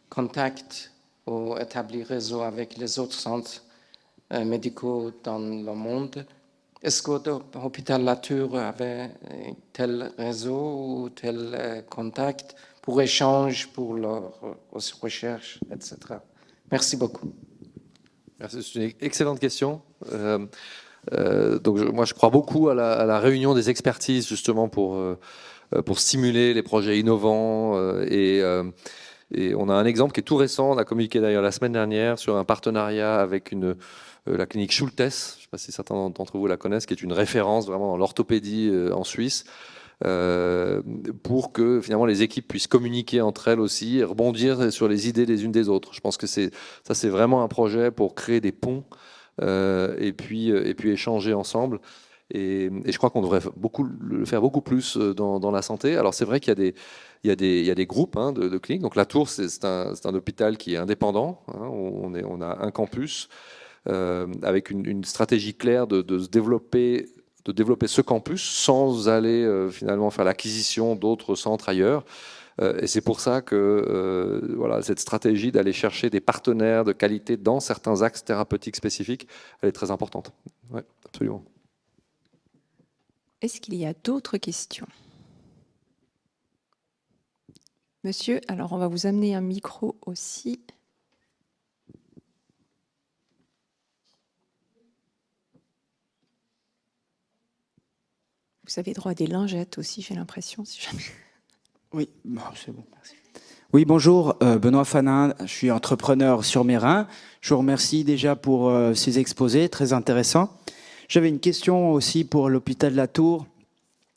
contact ou établir réseau avec les autres centres médicaux dans le monde. Est-ce que l'hôpital La Tour avait tel réseau ou tel contact pour échange, pour leur recherche, etc. Merci beaucoup. Merci, c'est une excellente question. Donc moi, je crois beaucoup à la réunion des expertises justement pour stimuler les projets innovants et on a un exemple qui est tout récent. On a communiqué d'ailleurs la semaine dernière sur un partenariat avec la clinique Schultes, je ne sais pas si certains d'entre vous la connaissent, qui est une référence vraiment dans l'orthopédie en Suisse, pour que finalement les équipes puissent communiquer entre elles aussi et rebondir sur les idées les unes des autres. Je pense que c'est vraiment un projet pour créer des ponts et puis échanger ensemble. Et je crois qu'on devrait le faire beaucoup plus dans la santé. Alors c'est vrai qu'il y a des groupes de cliniques. Donc La Tour, c'est un hôpital qui est indépendant. On a un campus avec une stratégie claire de développer ce campus sans aller finalement faire l'acquisition d'autres centres ailleurs. Et c'est pour ça que voilà, cette stratégie d'aller chercher des partenaires de qualité dans certains axes thérapeutiques spécifiques, elle est très importante. Ouais, absolument. Est-ce qu'il y a d'autres questions? Monsieur, alors on va vous amener un micro aussi. Vous avez droit à des lingettes aussi, j'ai l'impression. Si jamais... Oui, bon, c'est bon, merci. Oui, bonjour, Benoît Fanin, je suis entrepreneur sur Mérin. Je vous remercie déjà pour ces exposés, très intéressants. J'avais une question aussi pour l'hôpital de La Tour.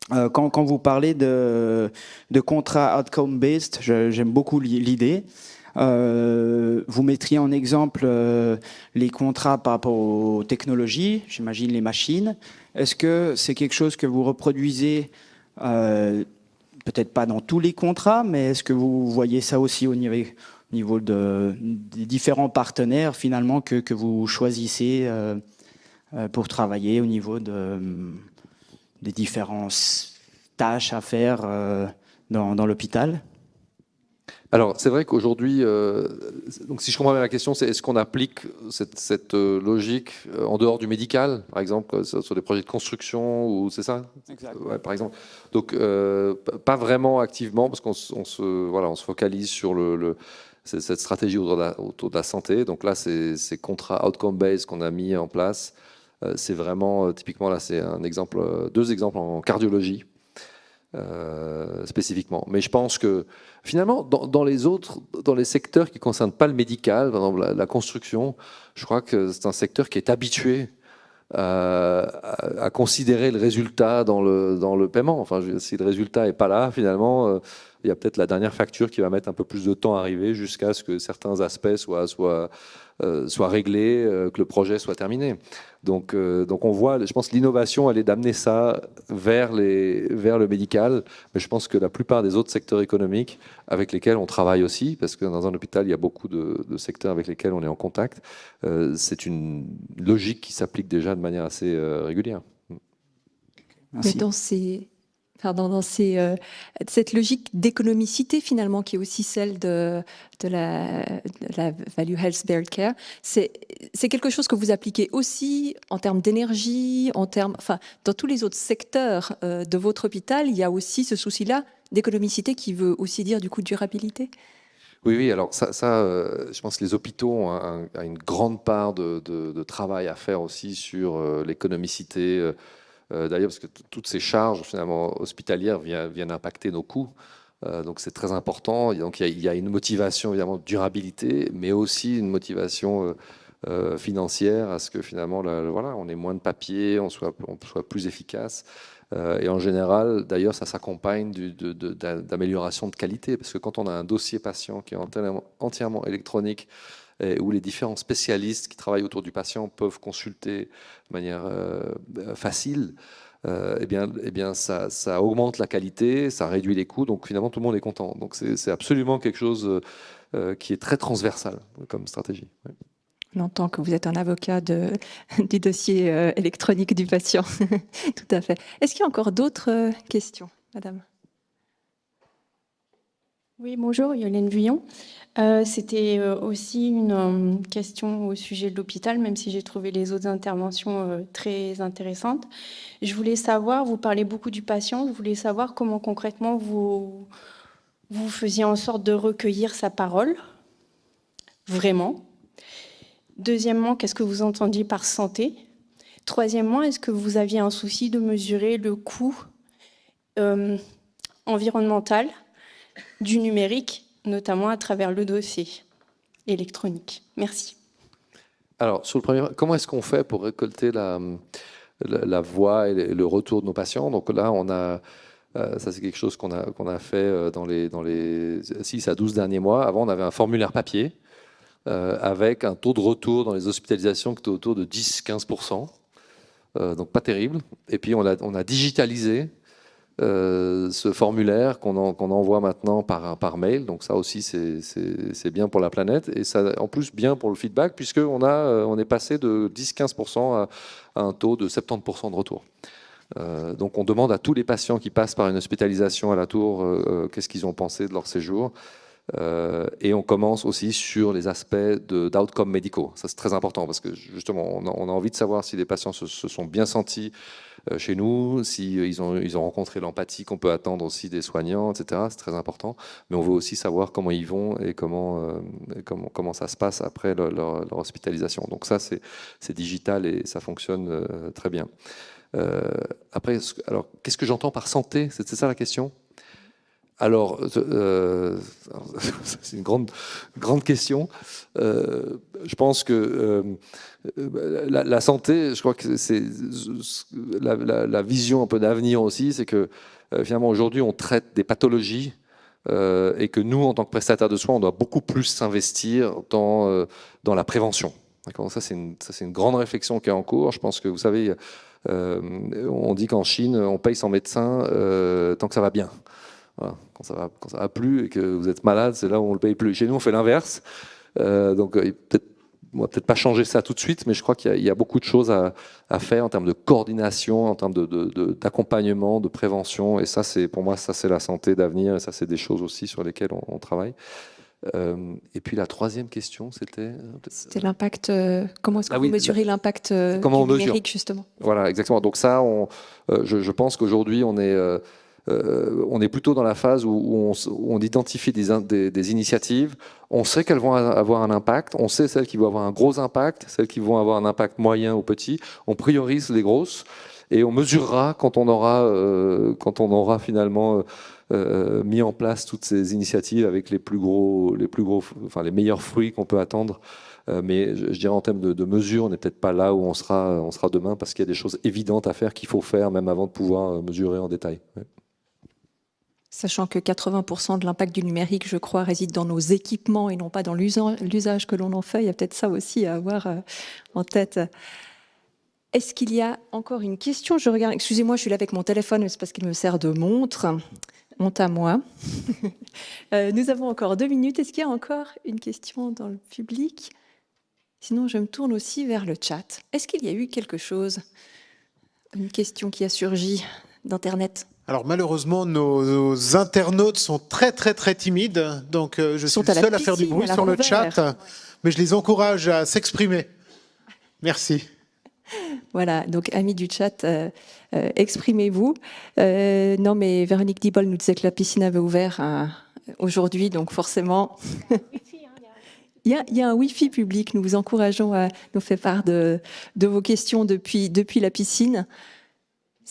Quand vous parlez de contrat outcome-based, j'aime beaucoup l'idée. Vous mettriez en exemple les contrats par rapport aux technologies, j'imagine les machines. Est-ce que c'est quelque chose que vous reproduisez, peut-être pas dans tous les contrats, mais est-ce que vous voyez ça aussi au niveau au niveau des différents partenaires finalement que vous choisissez pour travailler au niveau des différentes tâches à faire dans l'hôpital? Alors, c'est vrai qu'aujourd'hui, donc si je comprends bien la question, c'est est-ce qu'on applique cette logique en dehors du médical, par exemple, sur des projets de construction, ou c'est ça? Exactement. Ouais, par exemple. Donc, pas vraiment activement, parce qu'on se focalise sur cette stratégie autour de la santé. Donc là, ces contrats outcome-based qu'on a mis en place, c'est vraiment, typiquement, là, c'est un exemple, deux exemples en cardiologie. Spécifiquement. Mais je pense que finalement, dans les secteurs qui ne concernent pas le médical, par exemple la construction, je crois que c'est un secteur qui est habitué à considérer le résultat dans le paiement. Enfin, si le résultat n'est pas là, finalement, il y a peut-être la dernière facture qui va mettre un peu plus de temps à arriver jusqu'à ce que certains aspects soient réglés, que le projet soit terminé. Donc on voit, je pense, l'innovation, elle est d'amener ça vers le médical, mais je pense que la plupart des autres secteurs économiques avec lesquels on travaille aussi, parce que dans un hôpital, il y a beaucoup de secteurs avec lesquels on est en contact, c'est une logique qui s'applique déjà de manière assez régulière. Merci. Mais dans cette logique d'économicité finalement qui est aussi celle de la Value Health Shared Care, c'est quelque chose que vous appliquez aussi en termes d'énergie, dans tous les autres secteurs de votre hôpital, il y a aussi ce souci-là d'économicité qui veut aussi dire du coup durabilité. Oui, alors ça, je pense que les hôpitaux ont une grande part de travail à faire aussi sur l'économicité. D'ailleurs, parce que toutes ces charges finalement hospitalières viennent impacter nos coûts. Donc c'est très important. Donc il y a une motivation évidemment de durabilité, mais aussi une motivation financière à ce que finalement on ait moins de papier, on soit plus efficace. Et en général, d'ailleurs, ça s'accompagne d'amélioration de qualité, parce que quand on a un dossier patient qui est entièrement électronique, où les différents spécialistes qui travaillent autour du patient peuvent consulter de manière facile, eh bien ça augmente la qualité, ça réduit les coûts, donc finalement tout le monde est content. Donc c'est absolument quelque chose qui est très transversal comme stratégie. Ouais. On entend que vous êtes un avocat du dossier électronique du patient. Tout à fait. Est-ce qu'il y a encore d'autres questions, madame? Oui, bonjour, Yolène Vuillon. C'était aussi une question au sujet de l'hôpital, même si j'ai trouvé les autres interventions très intéressantes. Je voulais savoir, vous parlez beaucoup du patient, je voulais savoir comment concrètement vous faisiez en sorte de recueillir sa parole, vraiment. Deuxièmement, qu'est-ce que vous entendiez par santé? Troisièmement, est-ce que vous aviez un souci de mesurer le coût environnemental du numérique, notamment à travers le dossier électronique? Merci. Alors, sur le premier, comment est-ce qu'on fait pour récolter la voix et le retour de nos patients? Donc là, on a, ça c'est quelque chose qu'on a fait dans les 6 à 12 derniers mois. Avant, on avait un formulaire papier avec un taux de retour dans les hospitalisations qui était autour de 10-15%. Donc pas terrible. Et puis on a digitalisé ce formulaire qu'on envoie maintenant par mail. Donc ça aussi, c'est bien pour la planète. Et ça, en plus, bien pour le feedback, puisqu'on est passé de 10-15% à un taux de 70% de retour. Donc on demande à tous les patients qui passent par une hospitalisation à la Tour qu'est-ce qu'ils ont pensé de leur séjour. Et on commence aussi sur les aspects d'outcomes médicaux. Ça, c'est très important parce que justement, on a envie de savoir si les patients se sont bien sentis chez nous, s'ils ont rencontré l'empathie qu'on peut attendre aussi des soignants, etc. C'est très important. Mais on veut aussi savoir comment ils vont et comment ça se passe après leur hospitalisation. Donc ça, c'est digital et ça fonctionne très bien. Après, alors, qu'est-ce que j'entends par santé? C'est ça la question? Alors, c'est une grande question. Je pense que la santé, je crois que c'est la vision un peu d'avenir aussi, c'est que finalement aujourd'hui on traite des pathologies et que nous, en tant que prestataires de soins, on doit beaucoup plus s'investir dans la prévention. Ça, c'est une grande réflexion qui est en cours. Je pense que vous savez, on dit qu'en Chine, on paye son médecin tant que ça va bien. Voilà. Quand ça va plus et que vous êtes malade, c'est là où on le paye plus. Chez nous, on fait l'inverse. Donc, on va peut-être pas changer ça tout de suite, mais je crois qu'il y a beaucoup de choses à faire en termes de coordination, en termes d'accompagnement, de prévention. Et ça, pour moi, ça, c'est la santé d'avenir. Et ça, c'est des choses aussi sur lesquelles on travaille. Et puis la troisième question, c'était l'impact. Comment est-ce que vous mesurez l'impact du numérique, justement? Voilà, exactement. Donc ça, je pense qu'aujourd'hui, on est plutôt dans la phase où on identifie des initiatives. On sait qu'elles vont avoir un impact. On sait celles qui vont avoir un gros impact, celles qui vont avoir un impact moyen ou petit. On priorise les grosses et on mesurera quand on aura finalement mis en place toutes ces initiatives avec les meilleurs fruits qu'on peut attendre. Mais je dirais en termes de mesure, on n'est peut-être pas là où on sera demain parce qu'il y a des choses évidentes à faire qu'il faut faire même avant de pouvoir mesurer en détail. Ouais. Sachant que 80% de l'impact du numérique, je crois, réside dans nos équipements et non pas dans l'usage que l'on en fait. Il y a peut-être ça aussi à avoir en tête. Est-ce qu'il y a encore une question? Je regarde. Excusez-moi, je suis là avec mon téléphone, mais c'est parce qu'il me sert de montre. Honte à moi. Nous avons encore 2 minutes. Est-ce qu'il y a encore une question dans le public? Sinon, je me tourne aussi vers le chat. Est-ce qu'il y a eu quelque chose, une question qui a surgi d'Internet? Alors malheureusement, nos internautes sont très très très timides, donc je suis le seul à faire du bruit sur le chat, mais je les encourage à s'exprimer. Merci. Voilà, donc amis du chat, exprimez-vous. Non, mais Véronique Dibol nous disait que la piscine avait ouvert aujourd'hui, donc forcément... Il y a un Wi-Fi public, nous vous encourageons à nous faire part de vos questions depuis la piscine.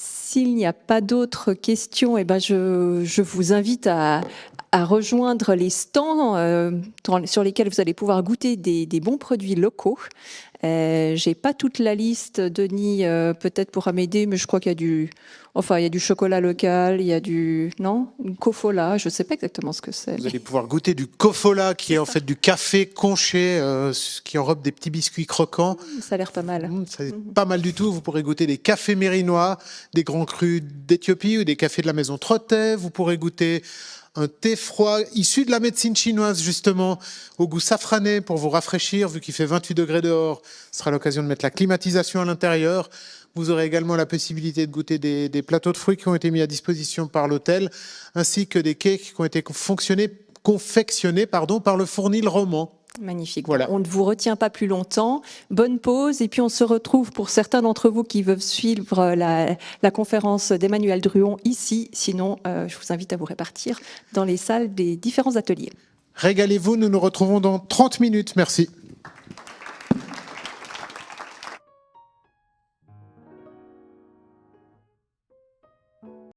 S'il n'y a pas d'autres questions, je vous invite à rejoindre les stands sur lesquels vous allez pouvoir goûter des bons produits locaux. J'ai pas toute la liste, Denis, peut-être pourra m'aider, mais je crois qu'il y a du chocolat local, il y a du Kofola, je sais pas exactement ce que c'est. Vous allez pouvoir goûter du Kofola, qui est en fait du café conché, qui enrobe des petits biscuits croquants. Ça a l'air pas mal. C'est pas mal du tout. Vous pourrez goûter des cafés mérinois, des grands crus d'Éthiopie ou des cafés de la maison Trottet. Vous pourrez goûter un thé froid issu de la médecine chinoise, justement, au goût safrané pour vous rafraîchir, vu qu'il fait 28 degrés dehors. Ce sera l'occasion de mettre la climatisation à l'intérieur. Vous aurez également la possibilité de goûter des plateaux de fruits qui ont été mis à disposition par l'hôtel, ainsi que des cakes qui ont été confectionnés par le Fournil Roman. Magnifique. Voilà. On ne vous retient pas plus longtemps. Bonne pause. Et puis on se retrouve pour certains d'entre vous qui veulent suivre la conférence d'Emmanuel Druon ici. Sinon, je vous invite à vous répartir dans les salles des différents ateliers. Régalez-vous. Nous nous retrouvons dans 30 minutes. Merci.